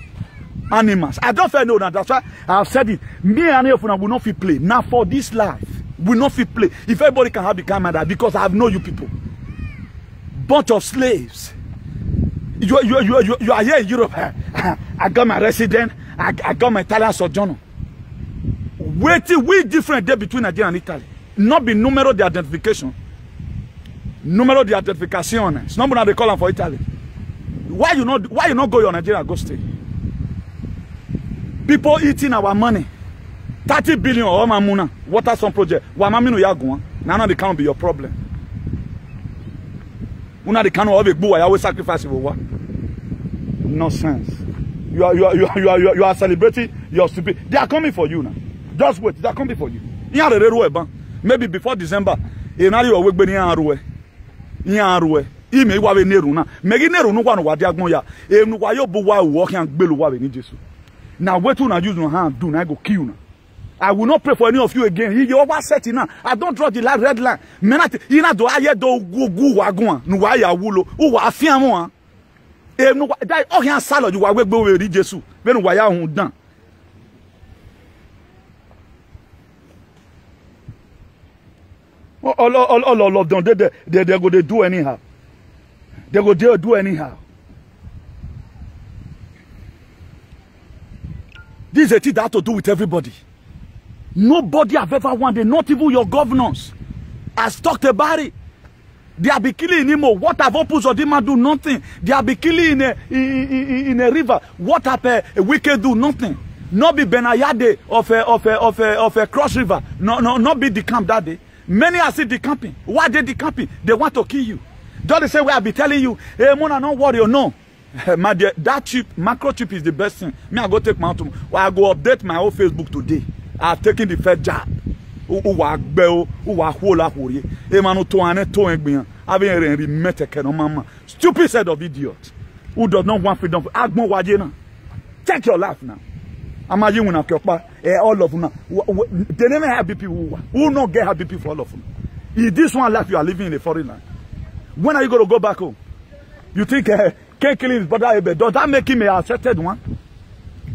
Animals. I don't know that. That's why I have said it. Me and you will not fit play. Now for this life, we not fit play. If everybody can have the camera, because I have know you people. Bunch of slaves. You are here in Europe. I got my resident. I got my Italian sojourner. Waiting, we different there between Nigeria and Italy. Not be numero de identification. Numero de identification. It's not what they call them for Italy. Why you not go your Nigeria go stay? People eating our money. 30 billion or mamuna. Water some project. Wamamino yaguan. Now they can't be your problem. Una they can't have a boo. I always sacrifice for what? Nonsense. You are celebrating your stupid. They are coming for you now. Just wait. They are coming for you. Maybe before December. Ime wa we neru na megi neru no kwa no wade agbon ya wa yo bo wa wo kan gbelu wa we ni Jesu na wetu na use no hand do na go kill na I will not pray for any of you again. You over set now. I don't draw the red line. Menate, you na do aye do go wagun. Nu wa ya wulo. U wa afian mo. E nu dai o yan salo ju wa we gbe we ri Jesu. Be nu wa ya hun dan. All of them, they go they do anyhow. They go they do anyhow. This is a thing that has to do with everybody. Nobody have ever wanted, not even your governors, has talked about it. They are be killing him. What have Opus Odima do? Nothing. They are be killing in a river. What have a wicked do? Nothing. Not be Benayade of a cross river. Not be the camp that day. Many are still decamping. Why they decamping? They want to kill you. Don't they say we have been telling you, hey, Mona, don't worry, or no. My dear, that chip, microchip is the best thing. Me, I go take my own. I go update my whole Facebook today. I've taken the first job. Stupid set of idiots who does not want freedom. Check your life now. Imagine when I all of them. They never have people who not get happy people for all of them. In this one life you are living in a foreign land. When are you going to go back home? You think can't kill his brother Abel? Does that make him a accepted one?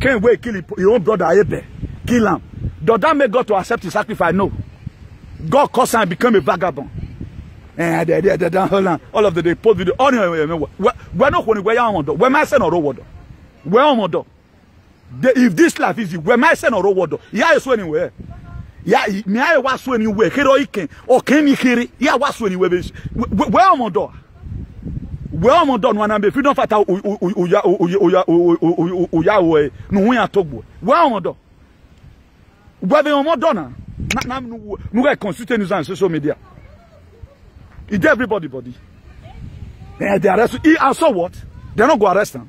Can't wait kill your own brother Abel? Kill him. Does that make God to accept his sacrifice? No. God caused him to become a vagabond. And all of the day post video. We're not going to where my son or water. Where am if this life is where my son or water. Yeah, is anywhere. Yeah, me I was when you were heroic or can you hear it? Yeah, was when you were where am I? Where am I done when I'm a freedom fighter? Uyawe, no, we are talking. Where am I done? Where they are more done? Nous consulter nous en social media. It's everybody body. They arrest. And so what? They don't go arrest them.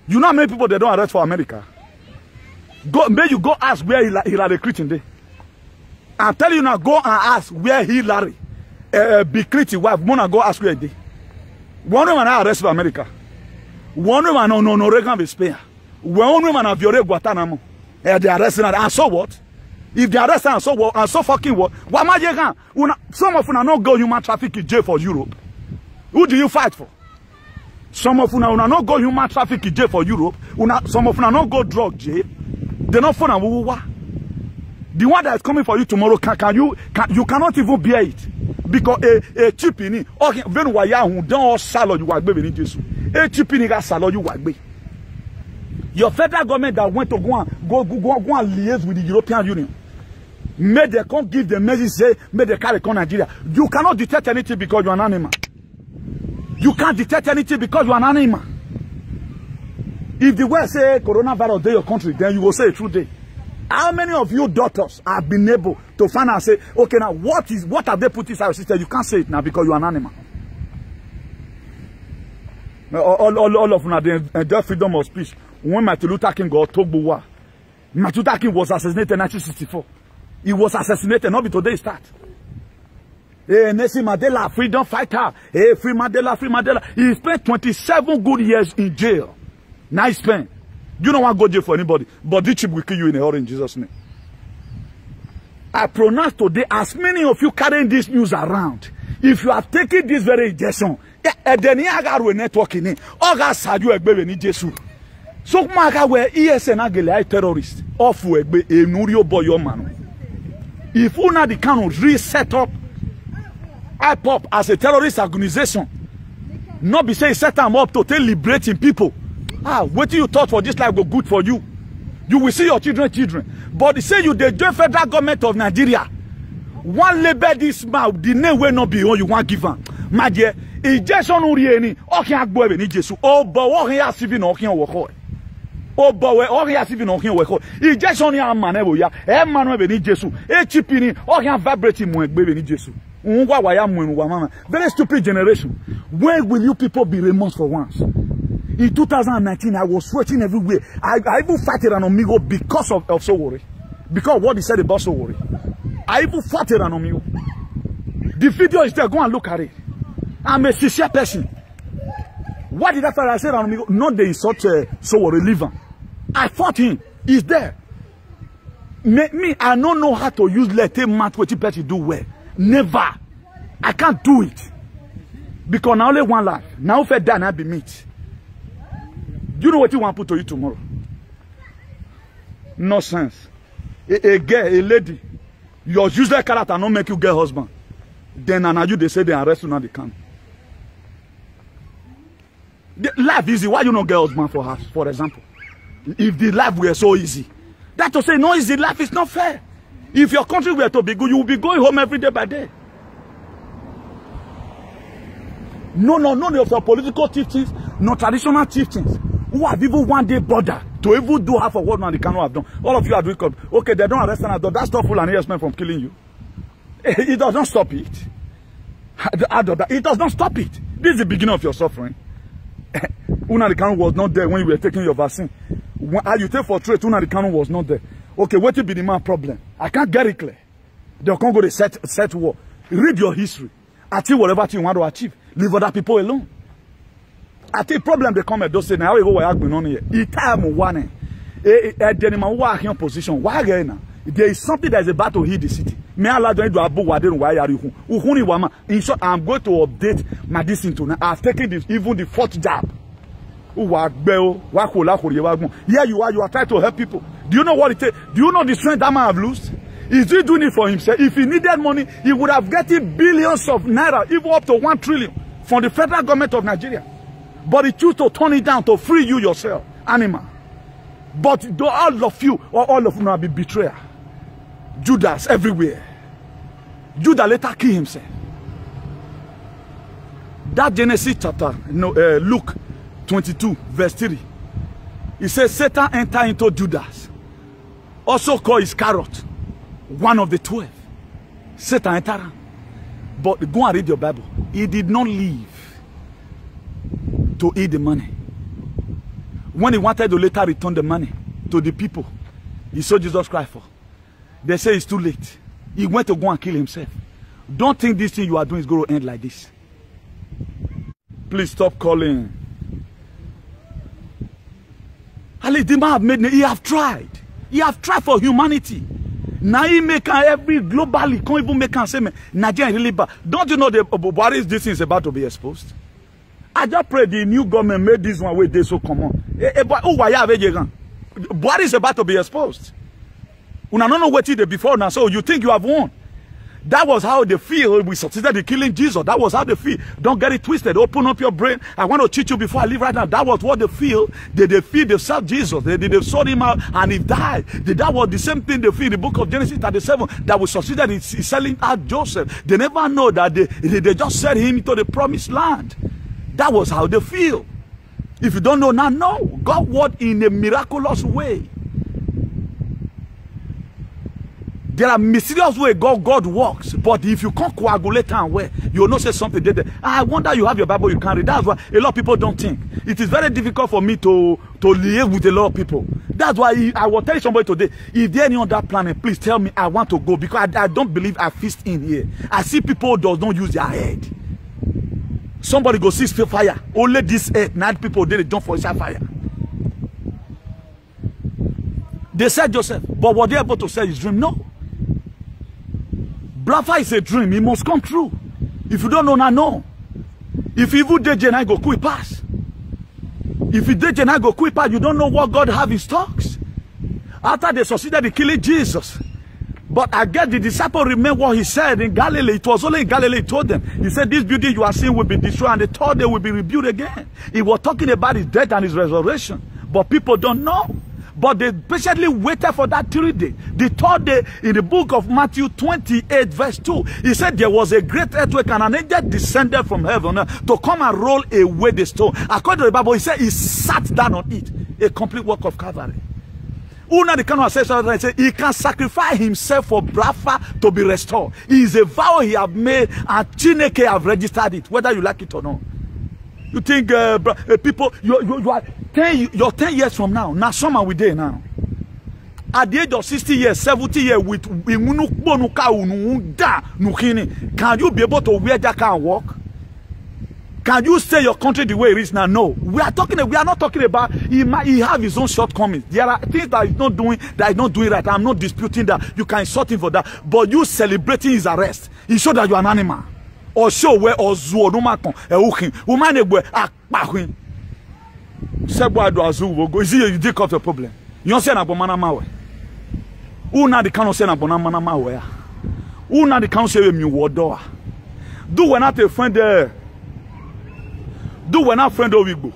You know how many people they don't arrest for America? Go, may you go ask where Hillary Clinton day. I'm telling you now, go and ask where Hillary be Clinton wife. Wanna go ask where they. One woman arrest for America. One woman no Reagan be spare. One woman have violate Guantanamo. They arresting her. And so what? If they arrest her and so what? And so fucking what? Some of you are not go human trafficking jail for Europe. Who do you fight for? Some of you are not go human trafficking jail for Europe. Some of you are not go drug jail. They not fun and the one that is coming for you tomorrow, you cannot even bear it. Because a chip in it, okay, when we are who don't salad you baby in Jesus. A chip in it salad you baby. Your federal government that went to go and liaise with the European Union. May they come give the message, say, may they carry on Nigeria. You cannot detect anything because you are an animal. You can't detect anything because you are an animal. If the world say coronavirus day your country, then you will say a true day. How many of you daughters have been able to find and say, okay, now what have they put inside your system? You can't say it now because you are an animal. All of them enjoy freedom of speech. When Martin Luther King got Togbo, Martin Luther King was assassinated in 1964. He was assassinated, not because today start. Hey, Nelson Mandela, freedom fighter. Hey, free Mandela, free Mandela. He spent 27 good years in jail. Nice spent. You don't want to go to jail for anybody, but this chip will kill you in a hurry in Jesus' name. I pronounce today, as many of you carrying this news around, if you are taking this very injection, then you are networking. So, where ESN are terrorists, off with a Nurio boy man. If you not the kind of reset up IPOP as a terrorist organization, not be saying set them up to tell liberating people. What do you thought for this life go good for you? You will see your children. But they say you the federal government of Nigeria. One label this mouth, the name will not be all you want given. My dear, injection urieni, okay, I go ni Jesus. Oh, but what he has even okay work. Oh, but what he has even okay work. Injection ya man ya, man we ni Jesus. Chipini, okay, vibrating mo baby ni Jesus. Very stupid generation. Where will you people be remorsed for once? In 2019, I was sweating everywhere. I even fighted an amigo because of Sowore. Because of what he said about Sowore. I even fighted an amigo. The video is there. Go and look at it. I'm a sincere person. What did I say an amigo? Not the insult Sowore liver. I fought him. He's there. Me, I don't know how to use letter math what people do well. Never. I can't do it. Because now only one life. Now if I die, I be meat. Do you know what you want to put to you tomorrow? Nonsense. A girl, a lady, your useless character not make you get husband. Then now you they say they arrest you now they can. The life easy. Why you not get husband for her, for example? If the life were so easy. That to say no easy life is not fair. If your country were to be good, you will be going home every day by day. None of your political chieftains, no traditional chieftains, who have even one day bothered to even do half of what they cannot have done. All of you are doing good. Okay, they don't arrest and that's not full and harassment from killing you. It does not stop it. It does not stop it. This is the beginning of your suffering. Nnamdi Kanu was not there when you were taking your vaccine. When you take for trade, Nnamdi Kanu was not there. Okay, what will be the man problem? I can't get it clear. They can't go to set war. Read your history. Achieve whatever you want to achieve. Leave other people alone. I think problem they come at those say now we go work on here. Itime one. Then position. Why now? There is something that is about to hit the city. Me Allah don't do abu wadin why are you? In short, I'm going to update my this tonight. I've taken even the 4th jab. Here you are trying to help people. Do you know what it takes? Do you know the strength that man have lost? Is he doing it for himself? If he needed money, he would have gotten billions of naira, even up to 1 trillion from the federal government of Nigeria. But he chose to turn it down to free you yourself, animal. But all of you, or all of you will be betrayer. Judas everywhere. Judas later killed himself. That Genesis chapter, Luke 22, verse 3. It says, Satan entered into Judas, also called Iscariot, one of the 12. Satan entered. But go and read your Bible. He did not leave to eat the money. When he wanted to later return the money to the people he saw Jesus Christ for, they say it's too late. He went to go and kill himself. Don't think this thing you are doing is going to end like this. Please stop calling. Ali, the man have made, he have tried. He have tried for humanity. Now he make every globally, can't even make and say, Nigeria really bad. Don't you know the Buhari's this thing is about to be exposed? I just pray the new government made this one way they so common. Buhari is about to be exposed. Una don't know what he did before now, so you think you have won. That was how they feel. We succeeded in killing Jesus. That was how they feel. Don't get it twisted. Open up your brain. I want to teach you before I leave right now. That was what they feel. They feel they served Jesus. They sold him out and he died. That was the same thing they feel in the book of Genesis 37. That we succeeded in selling out Joseph. They never know that they just sent him into the promised land. That was how they feel. If you don't know now, know. God worked in a miraculous way. There are mysterious ways God works, but if you can't coagulate and where you will not say something there. I wonder you have your Bible you can read. That's why a lot of people don't think. It is very difficult for me to live with a lot of people. That's why I will tell somebody today, if there any on that planet, please tell me I want to go, because I don't believe I feast in here. I see people does not use their head. Somebody go see fire. Only this earth, 9 people they jump for fire. They said Joseph, but were they able to say his dream? No. Blafa is a dream. It must come true. If you don't know now, no. If you did Jenai go quick pass. If you did Jenai go quick pass, you don't know what God have in stocks. After they succeeded in killing Jesus. But I get the disciple remember what he said in Galilee. It was only in Galilee he told them. He said, this building you are seeing will be destroyed and the 3rd day will be rebuilt again. He was talking about his death and his resurrection. But people don't know. But they patiently waited for that 3 days. The 3rd day, in the book of Matthew 28, verse 2, he said there was a great earthquake and an angel descended from heaven to come and roll away the stone. According to the Bible, he said he sat down on it. A complete work of Calvary. Nnamdi Kanu says something, say he can sacrifice himself for Biafra to be restored. It is a vow he have made and Chineke have registered it, whether you like it or not. You think people, you are 10 years from now summer we there now. At the age of 60 years, 70 years, with can you be able to wear that kind of walk? Can you say your country the way it is now? No. We are not talking about he have his own shortcomings. There are things that he's not doing right. I'm not disputing that. You can insult him for that. But you celebrating his arrest, he showed that you're an animal. Or show where or zuo no makon woman egbe akpahun. Sebo ado azu wo go. Is you dig up the problem. You say na bomana mawe. Who na the can say na bomana mawe. Who na the can say we wodo. Do we not a friend there? Do we not friend of Igbo?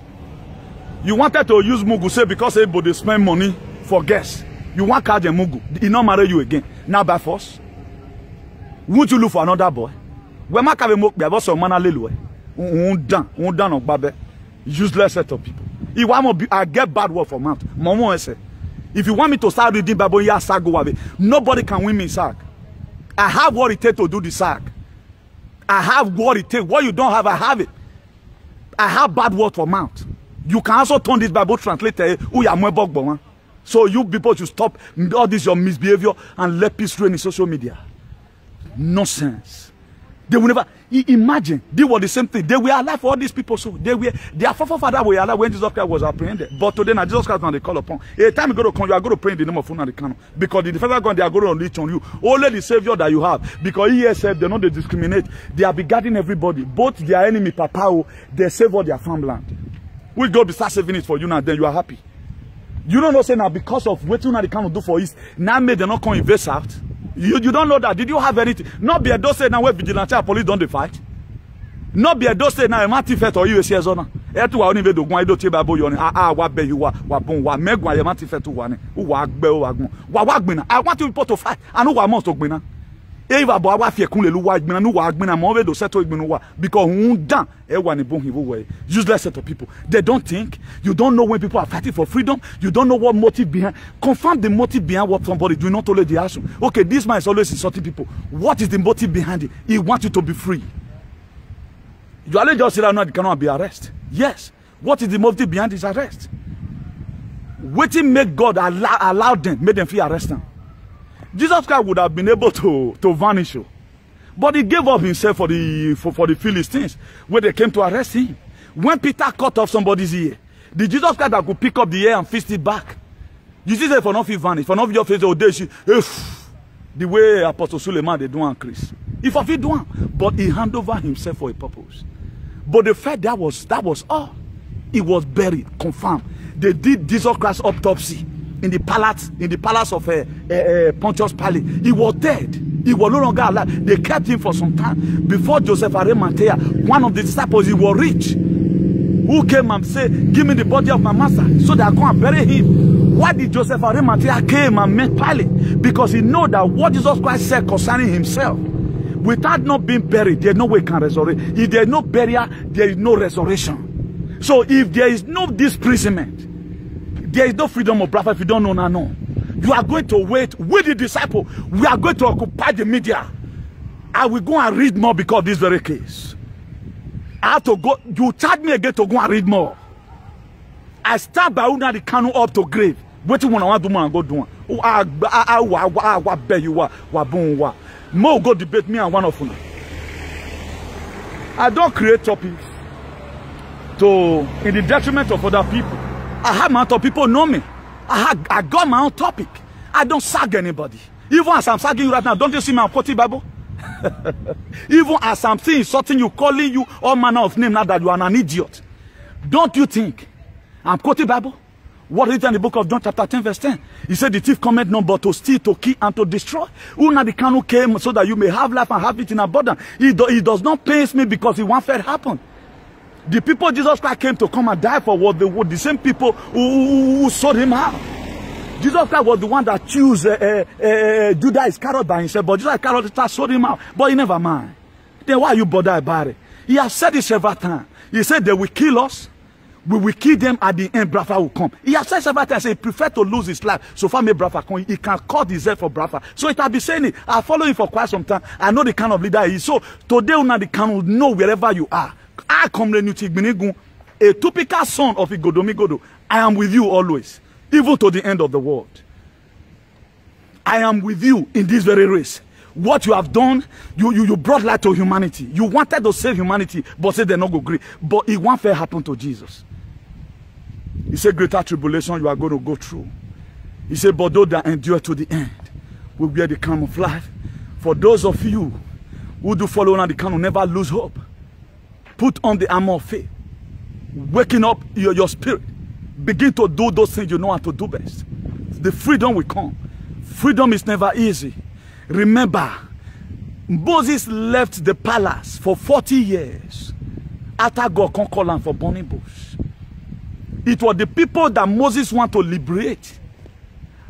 You wanted to use Mugu, say because everybody spend money for guests. You want to catch a Mugu. He not marry you again. Now by force. Won't you look for another boy? We make have a mock about some man alelu. Done on babe. Useless set of people. If I get bad word from mouth. Momo say, if you want me to start reading Bible, yeah, sag go away. Nobody can win me sag. I have what it takes to do the sag. I have what it takes. What you don't have, I have it. I have bad word for mouth. You can also turn this Bible translator. So you people should stop all this your misbehavior and let peace reign in social media. Nonsense. They will never imagine. They were the same thing. They were alive for all these people. So their forefathers were alive when Jesus Christ was apprehended. But today now Jesus Christ now they call upon. A time you go to come, you are going to pray in the name of Nnamdi Kanu. Because the federal government they are going to unleash on you. Only the savior that you have. Because he has said they don't discriminate. They are beguarding everybody. Both their enemy, Papa, they save all their farmland. We go be start saving it for you now, then you are happy. You don't know say now because of what Nnamdi Kanu do for us, now may they not come invest out. You don't know that. Did you have anything? Not be a dose now where vigilante police don't they fight. Not be a dose now a mati fet or you see zona. Etu wa oni be do gwan do tie babo yo ni wa be you wa bon wa megwan ye mati fet wa ni wa gbe wa gun wa gbina. I want you people to fight. I know wa must to gbina. E wa bo wa fie kun le lu wa gbina no wa gbina mo be do settle gbinu wa because hun dan e wa ni bon hiwo way. Useless set of people. They don't think. You don't know when people are fighting for freedom. You don't know what motive behind. Confirm the motive behind what somebody do, not only the action. Okay, this man is always insulting people. What is the motive behind it? He wants you to be free. You only just say that Nnamdi cannot be arrested. Yes. What is the motive behind his arrest? Waiting make God allow them, make them feel arrested. Jesus Christ would have been able to vanish. But he gave up himself for the Philistines when they came to arrest him. When Peter cut off somebody's ear, the Jesus Christ that could pick up the ear and fist it back. You see that for not vanish, for not your face the way Apostle Suleiman they do on Chris. If I feel do one, but he handed over himself for a purpose. But the fact that was all. He was buried, confirmed. They did Jesus Christ autopsy in the palace of Pontius Pilate. He was dead. He was no longer alive. They kept him for some time. Before Joseph Arimathea, one of the disciples, he was rich, who came and said, give me the body of my master so that I go and bury him. Why did Joseph Arimathea came and met Pilate? Because he know that what Jesus Christ said concerning himself, without not being buried, there's no way he can resurrect. If there is no burial, there is no resurrection. So if there is no disprisonment, there is no freedom of brother. If you don't know, no. You are going to wait with the disciple. We are going to occupy the media. I will go and read more because of this very case. I have to go. You charge me again to go and read more. I stand by Nnamdi Kanu up to grave. What you want to do, man, go do. I beg you, more go debate me and one of you. I don't create topics in the detriment of other people. I have my own people know me. I got my own topic. I don't sag anybody. Even as I'm sagging you right now, don't you see my quoting Bible? Even as I'm saying something, you calling you all manner of name now that you are an idiot. Don't you think I'm quoting Bible? What is it in the book of John chapter 10 verse 10? He said the thief cometh not but to steal, to kill, and to destroy. Nnamdi Kanu came so that you may have life and have it in abundance. He does not pains me because he want fair happen. The people Jesus Christ came to come and die for was the same people who sold him out. Jesus Christ was the one that chose Judas Iscariot by himself, but Judas Iscariot sold him out. But he never mind. Then why you bother about it? He has said it several times. He said they will kill us. We will kill them at the end. Brother will come. He has said several times. He prefer to lose his life. So far, may brother come. He can cut his head for brother. So it has been saying it. I follow him for quite some time. I know the kind of leader he is. So today, Nnamdi Kanu know wherever you are. I come a typical son of Igodomigodo. I am with you always, even to the end of the world. I am with you in this very race. What you have done, you brought light to humanity. You wanted to save humanity, but say they not go agree. But it won't fair happen to Jesus. He said, greater tribulation you are going to go through. He said, but those that endure to the end will wear the crown of life. For those of you who do follow on the crown will never lose hope. Put on the armor of faith. Waking up your spirit. Begin to do those things you know how to do best. The freedom will come. Freedom is never easy. Remember, Moses left the palace for 40 years after God conquered land for burning bush. It was the people that Moses wanted to liberate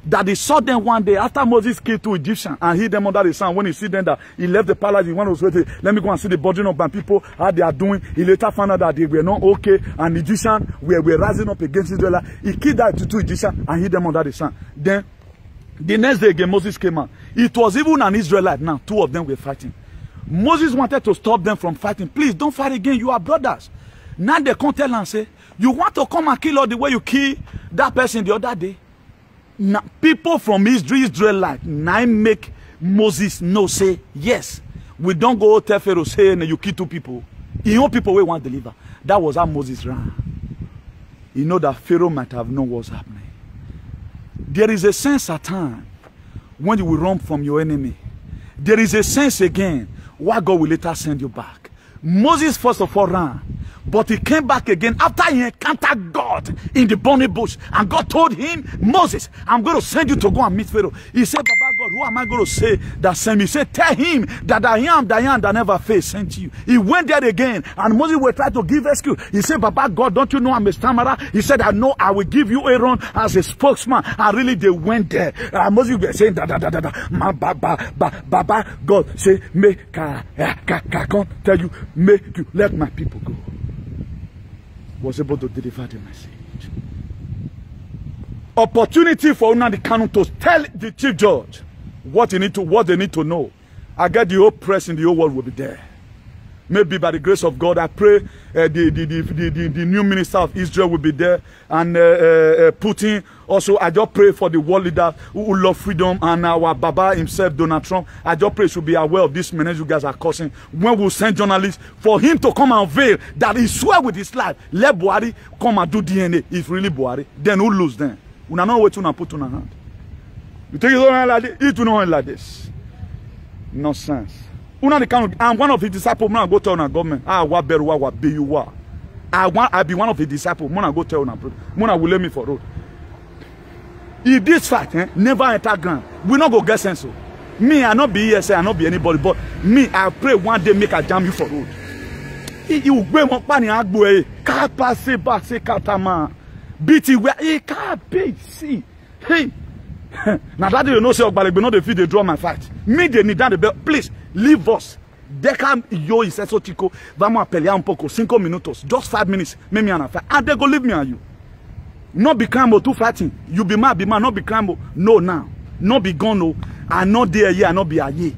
that he saw them one day after Moses killed 2 Egyptians and hid them under the sun. When he see them that he left the palace, he went to let me go and see the burden of my people, how they are doing. He later found out that they were not okay and the Egyptians were rising up against Israel. He killed that 2 Egyptians and hid them under the sun. Then the next day again, Moses came out. It was even an Israelite now. 2 of them were fighting. Moses wanted to stop them from fighting. Please don't fight again. You are brothers. Now they come tell and say, you want to come and kill all the way you kill that person the other day? Now, people from Israelite now make Moses no say, yes, we don't go tell Pharaoh say you kill 2 people. You know people we want to deliver. That was how Moses ran. You know that Pharaoh might have known what's happening. There is a sense at time when you will run from your enemy. There is a sense again why God will later send you back. Moses first of all ran, but he came back again after he encountered God in the burning bush. And God told him, Moses, I'm going to send you to go and meet Pharaoh. He said, Baba God, who am I going to say that sent me? He said, tell him that I am that never failed sent you. He went there again, and Moses will try to give excuse. He said, Baba God, don't you know I'm a stammerer? He said, I know I will give you Aaron as a spokesman. And really they went there. Moses was saying, Baba God say, make I can't tell you, make you let my people go. Was able to deliver the message. Opportunity for Nnamdi Kanu to tell the chief judge what they need to know. I get the whole press in the whole world will be there. Maybe by the grace of God, I pray the new minister of Israel will be there, and Putin. Also, I just pray for the world leaders who love freedom, and our Baba himself, Donald Trump. I just pray should be aware of this menace you guys are causing. When we send journalists for him to come and veil that he swear with his life, let Buhari come and do DNA. If really Buhari, then who lose then? We don't know what you put on our hand. You think it's not like this? It will not like this. Nonsense. I'm one of his disciples. I go tell our government. I be one of his disciples. I go tell Mona will let me for road. If this fact never enter ground, we not go get sense. Me, I not be ESA, I not be anybody, but me, I pray one day make a jam you for road. You go my pani agbo can't pass katama. BT where he can't pay. See, hey. Now that you know say Ogbale be not the feed they draw my fight. Me they need that the bell. Please leave us. Deka yo is eso chico. Vamos a pelear un poco 5 minutos. Just 5 minutes. Me and a fight. And they go leave me and you. Not be crambo too fighting. You be mad, not be crambo. No now. Not be gone no. I not there yeah, I not be a ye.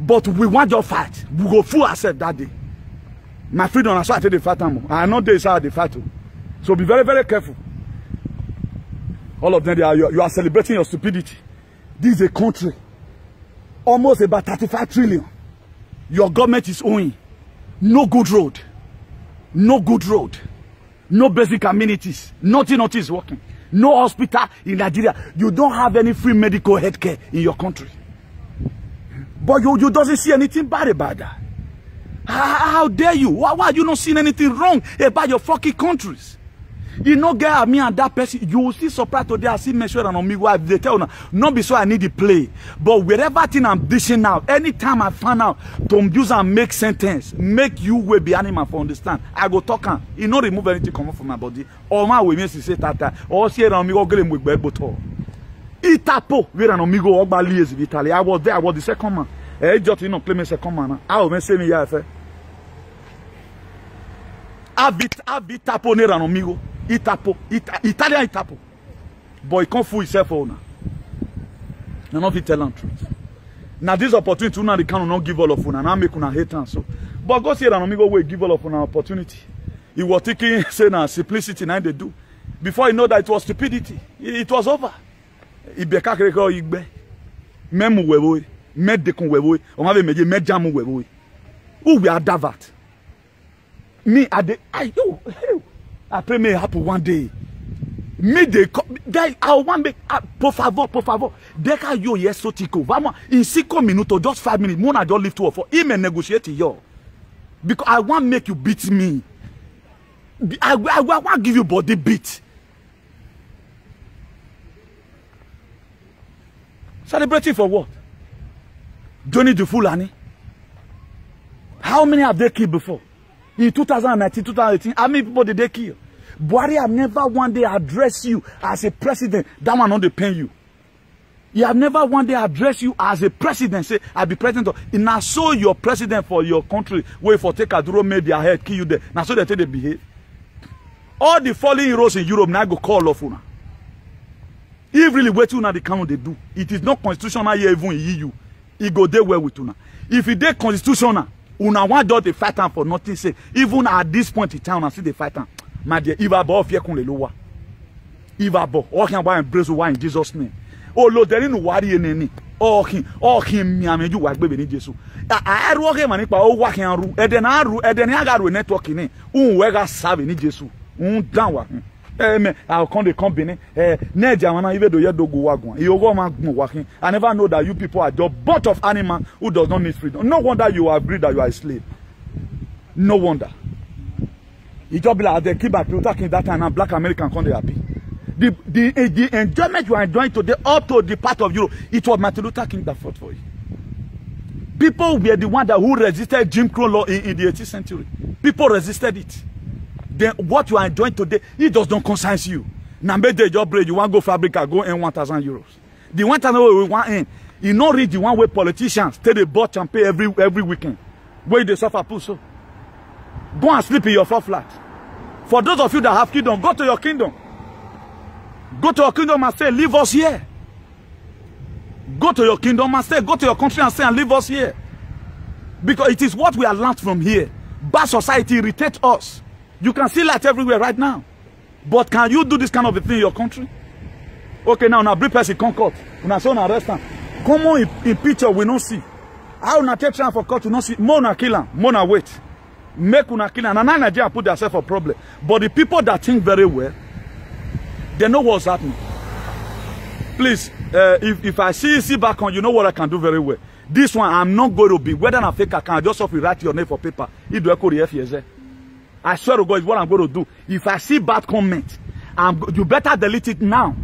But we want your fight. We go full ourselves that day. My freedom is why I take the fight. I know there is how they fight. So be very, very careful. All of them, you are celebrating your stupidity. This is a country. Almost about 35 trillion. Your government is owing. No good road. No good road. No basic amenities. Nothing is working. No hospital in Nigeria. You don't have any free medical health care in your country. But you doesn't see anything bad about that. How dare you? Why are you not seeing anything wrong about your fucking countries? You know, get me and that person, you will see surprised today. I see measure and on me why they tell you, not be so I need to play. But wherever thing I'm dishing now, anytime I find out to use and make sentence, make you will be animal for understand. I go talk and you not remove anything come from my body. Or my way means to say that or see around me or get him with beboto. Itapo, where an amigo Ogbali is Italy. I was there, I was the second man. I just not claim second man. I will say me yeah. Itapo near an amigo. Itapo, Italian Itapo. But he can't fool himself owner. Now not be telling truth. Now this opportunity now they cannot give all of una. Now make una hate and so. But God said that amigo will give all of una opportunity. He was thinking say now simplicity now they do. Before he know that it was stupidity. It was over. He be kakere igbe. Memu wewe. Met de kon wewe. On avait me dit met jamu wewe. Who we are davat. Me at the après me happen one day. Me de guy I want make por favor. Deka yo yesotico. Vamos in 5 minutos, just 5 minutes. Mona just live 2 or 4. He may negotiate yo. Because I want make you beat me. I want give you body beat. Celebrating for what? Johnny the Fulani. How many have they killed before? In 2019, 2018, how many people did they kill? Buhari have never one day addressed you as a president. That one not dey pain you. He have never one day addressed you as a president. Say, I be president. Now so your president for your country. Wait for take a duro, made their head, kill you there. Now so they take they behave. All the fallen heroes in Europe now go call off una. If really wait una the count they do. It is not constitutional here even in EU. It go there well with una. If it dey constitutional, una want just to fight for nothing. Say even at this point in time, I see the fight. My dear, if I bought fear kun le lowa. If I bought, all can buy embrace in Jesus' name. Oh Lord, there no worry any. Oh him me ameju wa gbe ni Jesus. I ru o mani pa o wa kan ru. Eden aga ru network ni. Un we ga serve ni Jesus. Un down wa. I'll come the company. Neja wana even do ye do go wagon. You go man working. I never know that you people are just bunch of animals who does not need freedom. No wonder you agree that you are a slave. No wonder. You just be like they keep back talking that time and black American come they happy. The enjoyment you are enjoying today up to the part of Europe, it was Martin Luther King that fought for you. People were the one who resisted Jim Crow law in the 18th century. People resisted it. Then what you are enjoying today, it just don't concern you. Now make the job break, you want to go fabric and go in 1,000 euros. The 1,000 we want in, you not read the one way politicians take the bought and pay every weekend. Where they suffer push so. Go and sleep in your floor flat. For those of you that have kingdom, go to your kingdom. Go to your kingdom and say, leave us here. Go to your kingdom and say, go to your country and say, and leave us here. Because it is what we have learned from here. Bad society irritates us. You can see light everywhere right now. But can you do this kind of a thing in your country? Okay, now bring person Concord. Una so na arrest am. Come on in picture we don't see. How una take time for court to not see? More na kill am, more na wait. Make una kill am. And now Nigeria put themselves for problem. But the people that think very well, they know what's happening. Please, if I see back on, you know what I can do very well. This one, I'm not going to be, whether I'm fake, I can just write your name for paper. I swear to God, is what I'm going to do. If I see bad comment, you better delete it now.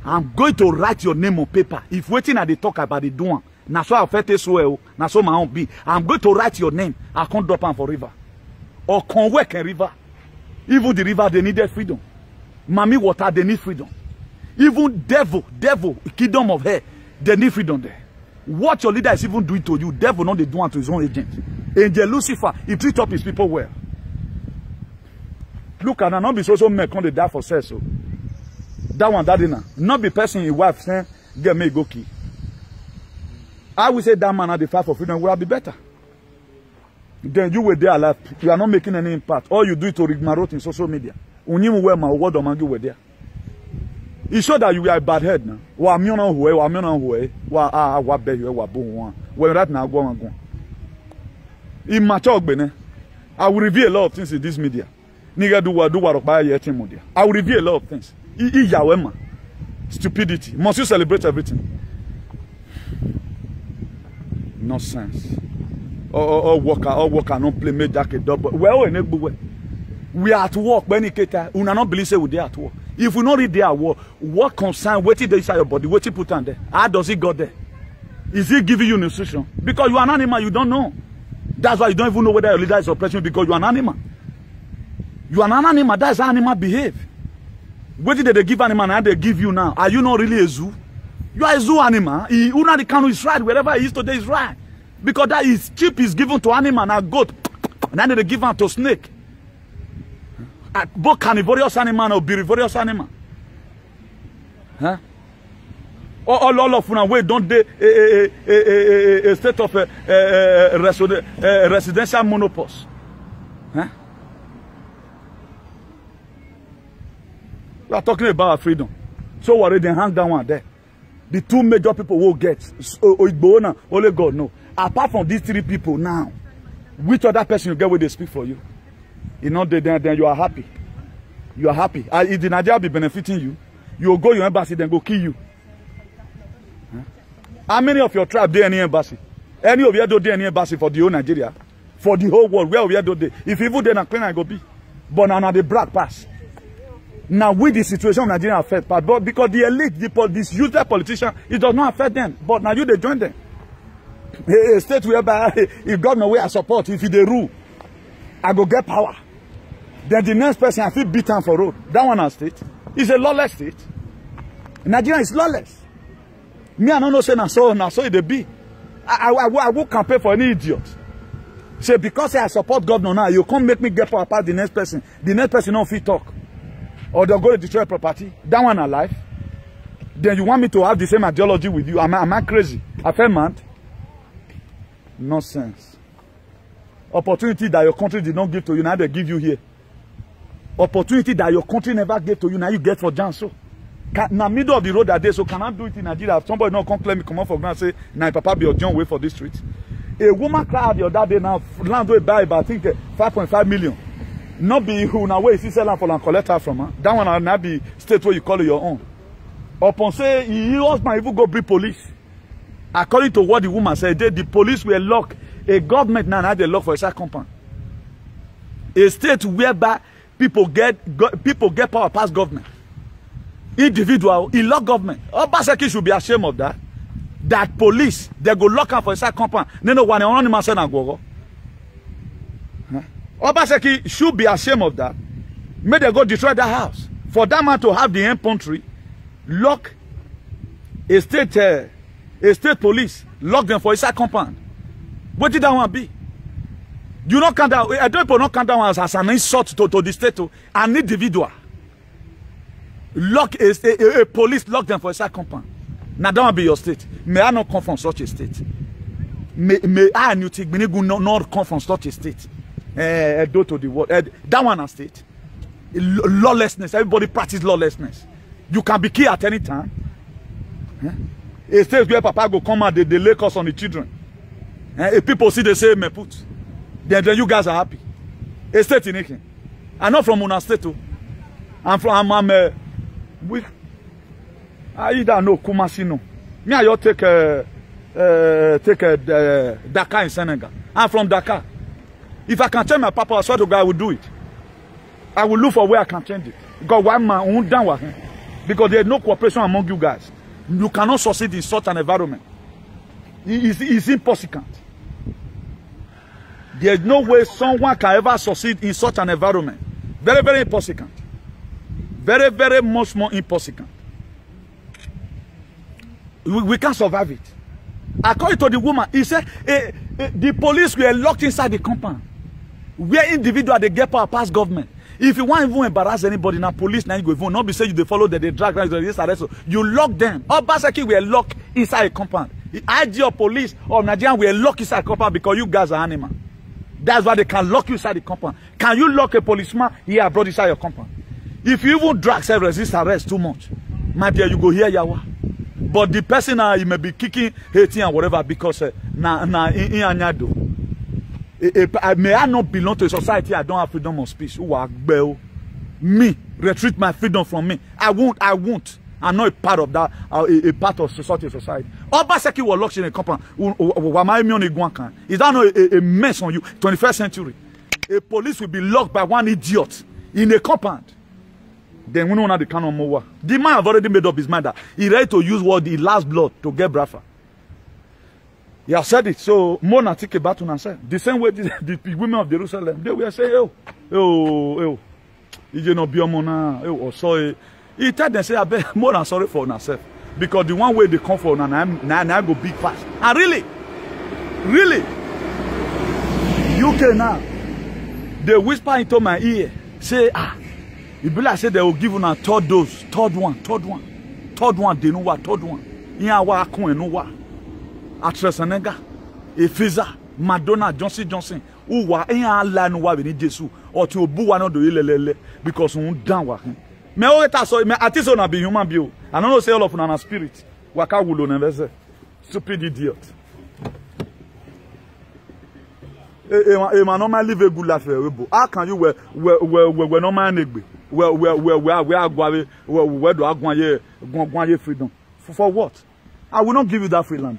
I'm going to write your name on paper. If waiting at the talk about the doing, now so I'll fit this well, now so my own be. I'm going to write your name. I can't drop on for river. Or can work in river. Even the river, they needed freedom. Mommy water, they need freedom. Even devil, kingdom of hell, they need freedom there. What your leader is even doing to you, devil not they do to his own agent. Angel Lucifer, he treat up his people well. Look at not be so men come to die for sex. So that one, that dinner. Not be person your wife saying, get me go key. I will say that man at the fight for freedom will be better. Then you were there alive. You are not making any impact. All you do is to rigmarole in social media. Unimu where my word of you were there. It showed that you were a bad head now. Wa miona huwe, wa miona huwe, wa be huwe, wa bon one. When right now go and go. In my talk, Bene, I will reveal a lot of things in this media. Nigga do what by your team media. I will reveal a lot of things. Stupidity. Must you celebrate everything? Nonsense. All worker, not play make jacket double. Well, we are at work, when it we not believe say we are at work. If we not read their work, what concern waiting there inside your body, what you put on there? How does it go there? Is he giving you nutrition? Because you are an animal, you don't know. That's why you don't even know whether your leader is oppression, because you are an animal. You are an animal, that's how animal behave. What did they give animal and they give you now? Are you not really a zoo? You are a zoo animal. The canoe is right, wherever he is today is right. Because that is cheap is given to animal and goat. And then they give them to snake. Both carnivorous animal or herbivorous animal. Huh? All of them way don't they a state of residential monopoles. Huh? We are talking about freedom. So worried they hang down one there. The two major people will get. Oigbo, only God know. Apart from these three people now, which other person you get where they speak for you? You know, then you are happy. You are happy. If the Nigeria be benefiting you, you will go your embassy, then go kill you. Huh? How many of your tribe do any embassy? Any of you do any embassy for the whole Nigeria? For the whole world? Where we do they? If even then, I go be. But now the black pass. Now with the situation of Nigeria affect, but because the elite, this useless politician, it does not affect them. But now you they join them. A state whereby if government where I support, if they rule, I go get power. Then the next person I feel beaten for road. That one a state. It's a lawless state. Nigeria is lawless. Me I don't know say na so it be. I will campaign for any idiot. Say because I support governor now, you can't make me get power past the next person. The next person don't fit talk. Or they'll go to destroy property. That one alive. Then you want me to have the same ideology with you? Am I crazy? I feel mad. Nonsense. Opportunity that your country did not give to you, now they give you here. Opportunity that your country never gave to you, now you get for Janso. Now middle of the road that day, so cannot do it in Nigeria. Somebody not come claim me, come on for granted, say, now Papa be your John way for this street. A woman cried the other day now, land will buy about I think 5.5 million. Not be who now where you see sell for and collect her from her. That one will not be state where you call it your own. Upon say he husband even go bring police. According to what the woman said, the police were locked. A government now they lock for a side compound. A state whereby people get power past government. Individual, he lock government. Obaseki should be ashamed of that. That police, they go lock up for a side compound. They know one on man say na go. Obaseki should be ashamed of that. May they go destroy that house. For that man to have the infantry, lock a state police, lock them for a side compound. What did that one be? You not count down. I don't not count down as an insult to the state, an individual. Lock a police, lock them for a side compound. Now that will be your state. May I not come from such a state? May I not come from such a state? Do to the world. That one a state. Lawlessness. Everybody practice lawlessness. You can be killed at any time. A state where Papa go come out, they lay curse on the children. If people see they say me put, then you guys are happy. A state in Eken. I'm not from Una State too. I'm we I either know Kumasi no. Me I take Dakar in Senegal. I'm from Dakar. If I can change my papa, I swear to God I will do it. I will look for where I can change it. Because one man won't down with him. Because there is no cooperation among you guys. You cannot succeed in such an environment. It's impossible. There is no way someone can ever succeed in such an environment. Very, very impossible. Very, very much more impossible. We can't survive it. According to the woman, he said the police were locked inside the compound. Where individuals they get power past government. If you want to even embarrass anybody, now police now you go even not be say you they follow that they drag this arrest. You lock them. Obaseki were locked inside a compound. The IG of police of Nigeria were locked inside a compound because you guys are animal. That's why they can lock you inside the compound. Can you lock a policeman here abroad inside your compound? If you even drag self resist arrest too much, my dear, you go here yawa. But the person he may be kicking, hating and whatever because may I not belong to a society I don't have freedom of speech. Me retreat my freedom from me. I won't. I'm not a part of that. A part of society. Obaseki was locked in a compound. Is that not a mess on you? 21st century. A police will be locked by one idiot in a compound. Then we know now the canon more. The man have already made up his mind that he ready to use what the last blood to get Brafa. He has said it. So Mona take a battle and said the same way the women of Jerusalem they will say, you know, be Mona, or sorry. He tell them say, I bet Mona sorry for yourself because the one way they come for now go big fast. And really, UK now they whisper into my ear say it be like say they will give you a third dose, third one, they know what, third one. Iya wa akun enu wa. AstraZeneca, Pfizer, Madonna, Johnson. Uwa iya la nu wa be ni Jesu. Or ti obu wa no do lelele because un down wa. Me o ta so me artist na be human being. I don't know say all of una na spirit. Waka wulo neveze. Stupid idiot. Normal live a good life. How can you we normal negbe? Where do I go freedom? For what? I will not give you that free land.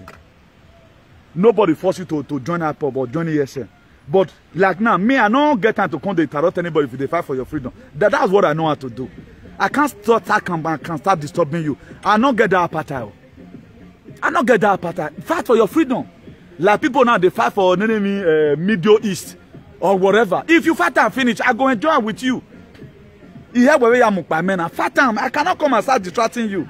Nobody force you to join IPOB or join ESN. But like now, me, I don't get time to come to interrupt anybody if they fight for your freedom. That's what I know how to do. I can't start can start disturbing you. I don't get that appetite. I don't get that appetite. Fight for your freedom. Like people now, they fight for Middle East or whatever. If you fight and finish, I go enjoy with you. You hear where I'm fight time. I cannot come and start distracting you.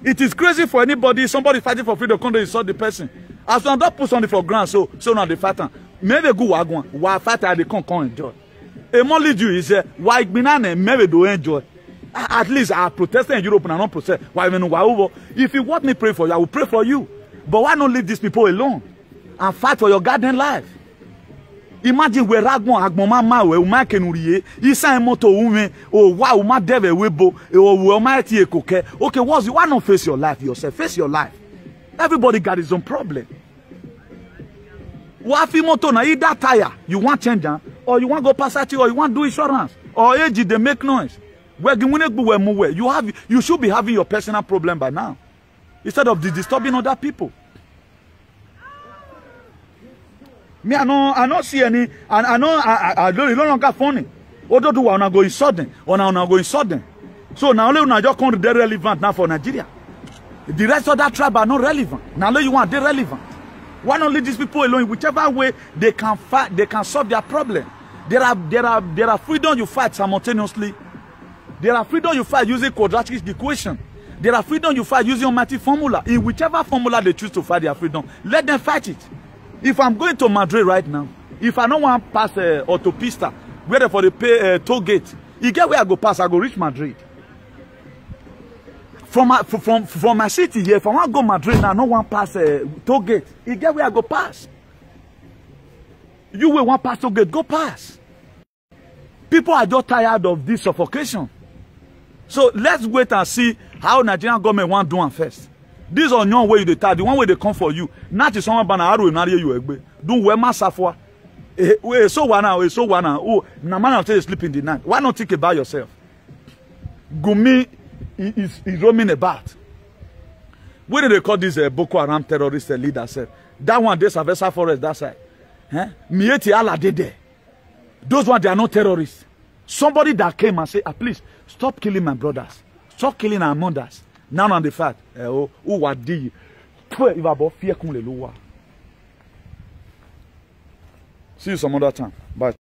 It is crazy for anybody, somebody fighting for freedom, come to insult the person. As long as put something for ground, so now they fight. Maybe go wagon, why fight they can't enjoy. A more lead you is why binane maybe do enjoy. At least I protest in Europe and I don't protest. Why if you want me to pray for you, I will pray for you. But why not leave these people alone and fight for your garden life? Imagine where Agbon mama we ma kenuriye isan moto ume o wa o ma deve webo o ma ti ekoke. Okay, why not face your life yourself? Face your life. Everybody got his own problem. Wafi moto na either tire you want change or you want go Passat or you want do insurance or age they make noise. You should be having your personal problem by now instead of disturbing other people. Me, I don't see any, I don't longer funny. Although do I go in sudden, or now go in sudden. So now only just come to relevant now for Nigeria. The rest of that tribe are not relevant. Now you want they relevant. Why not leave these people alone? Whichever way they can fight, they can solve their problem. There are freedom you fight simultaneously. There are freedom you fight using quadratic equation. There are freedom you fight using almighty formula. In whichever formula they choose to fight their freedom, let them fight it. If I'm going to Madrid right now, if I don't want to pass autopista, whether for the pay toll gate, you get where I go pass, I go reach Madrid. From my city here, if I want to go Madrid now, I don't want to pass toll gate. You get where I go pass. You will want to pass toll gate, go pass. People are just tired of this suffocation. So let's wait and see how Nigerian government want to do it first. This on your way they tell the one way they come for you. Not to someone banana how will marry you egbe. Don't wear masafwa. So one now. Oh, na man after you sleep in the night. Why not think about yourself? Gumi is roaming about. Where do they call this Boko Haram terrorist leader? That one, this Savessa Forest, that side. Mieti Allah did there. Those ones, they are not terrorists. Somebody that came and said, please, stop killing my brothers. Stop killing our mothers. Now on the fact, who was the see you some other time. Bye.